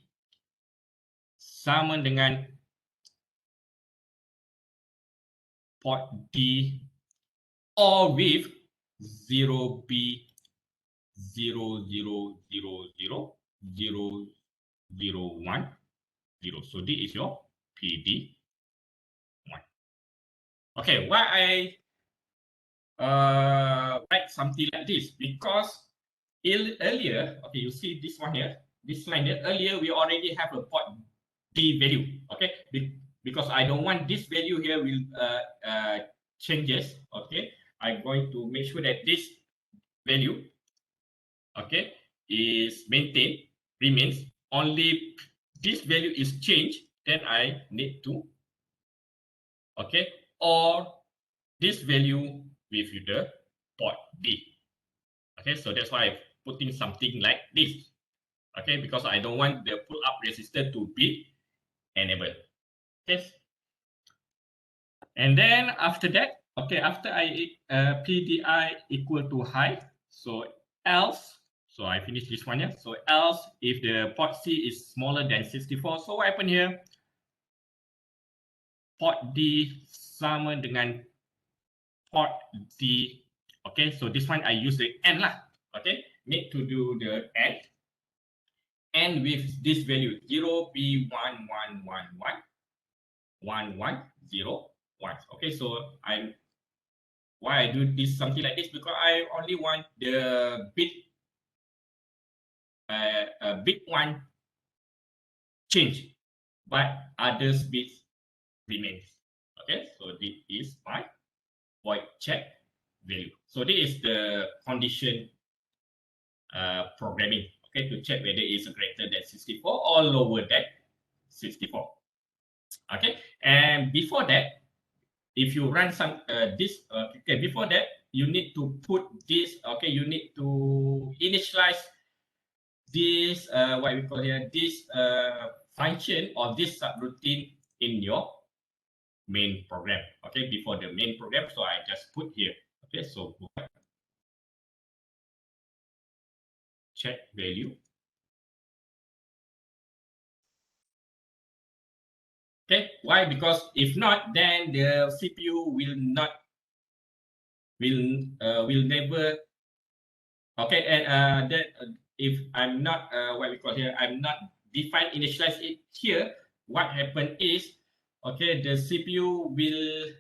sama dengan port D or with 0B 0000 001 0. So this is your PD1. Okay, why I write something like this? Because earlier, okay, you see this one here, this line here. Earlier, we already have a port D value, okay, because I don't want this value here will changes. Okay, I'm going to make sure that this value, okay, is maintained, remains. Only this value is changed, then I need to, okay, or this value with the port D. Okay, so that's why I'm putting something like this. Okay, because I don't want the pull-up resistor to be enabled. Okay. And then after that, okay, after I PDI equal to high, so else, so I finish this one here. So else if the port C is smaller than 64, so what happen here? Port D sama dengan port D. Okay, so this one I use the N lah. Okay, need to do the N. And with this value 0P11111110. Okay, so why I do this something like this, because I only want the bit one change, but others bits remains. Okay, so this is my void check value. So this is the condition programming. Okay, to check whether it's greater than 64 or lower than 64. Okay, and before that, if you run some this okay, before that you need to put this, okay, you need to initialize this what we call here, this function or this subroutine in your main program. Okay, before the main program, so I just put here. Okay, so check value. Okay, why? Because if not, then the CPU will never. Okay, and that if I'm not what we call here, I'm not define initialize it here. What happened is, okay, the CPU will,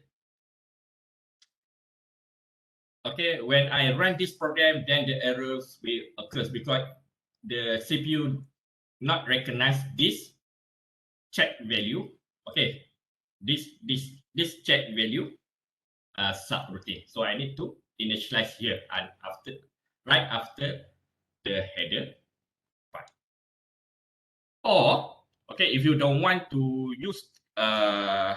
okay, when I run this program, then the errors will occur because the CPU not recognize this check value. Okay, this check value subroutine. So I need to initialize here and right after the header file. Or okay, if you don't want to use okay,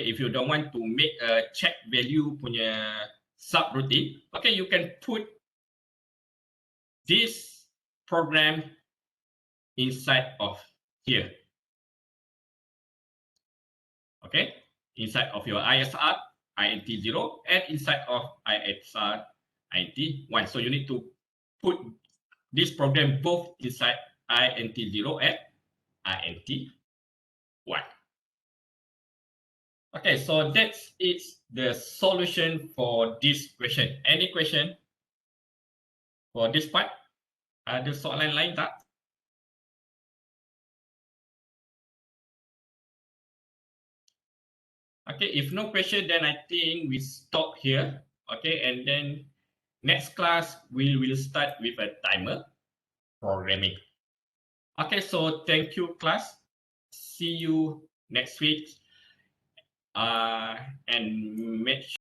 if you don't want to make a check value punya subroutine, okay, you can put this program inside of here. Okay, inside of your ISR INT0 and inside of ISR INT1. So you need to put this program both inside INT0 and INT1. Okay, so that's the solution for this question. Any question for this part? Ada soalan lain tak? Okay, if no question, then I think we stop here. Okay, and then next class we will start with a timer programming. Okay, so thank you class. See you next week. And make sure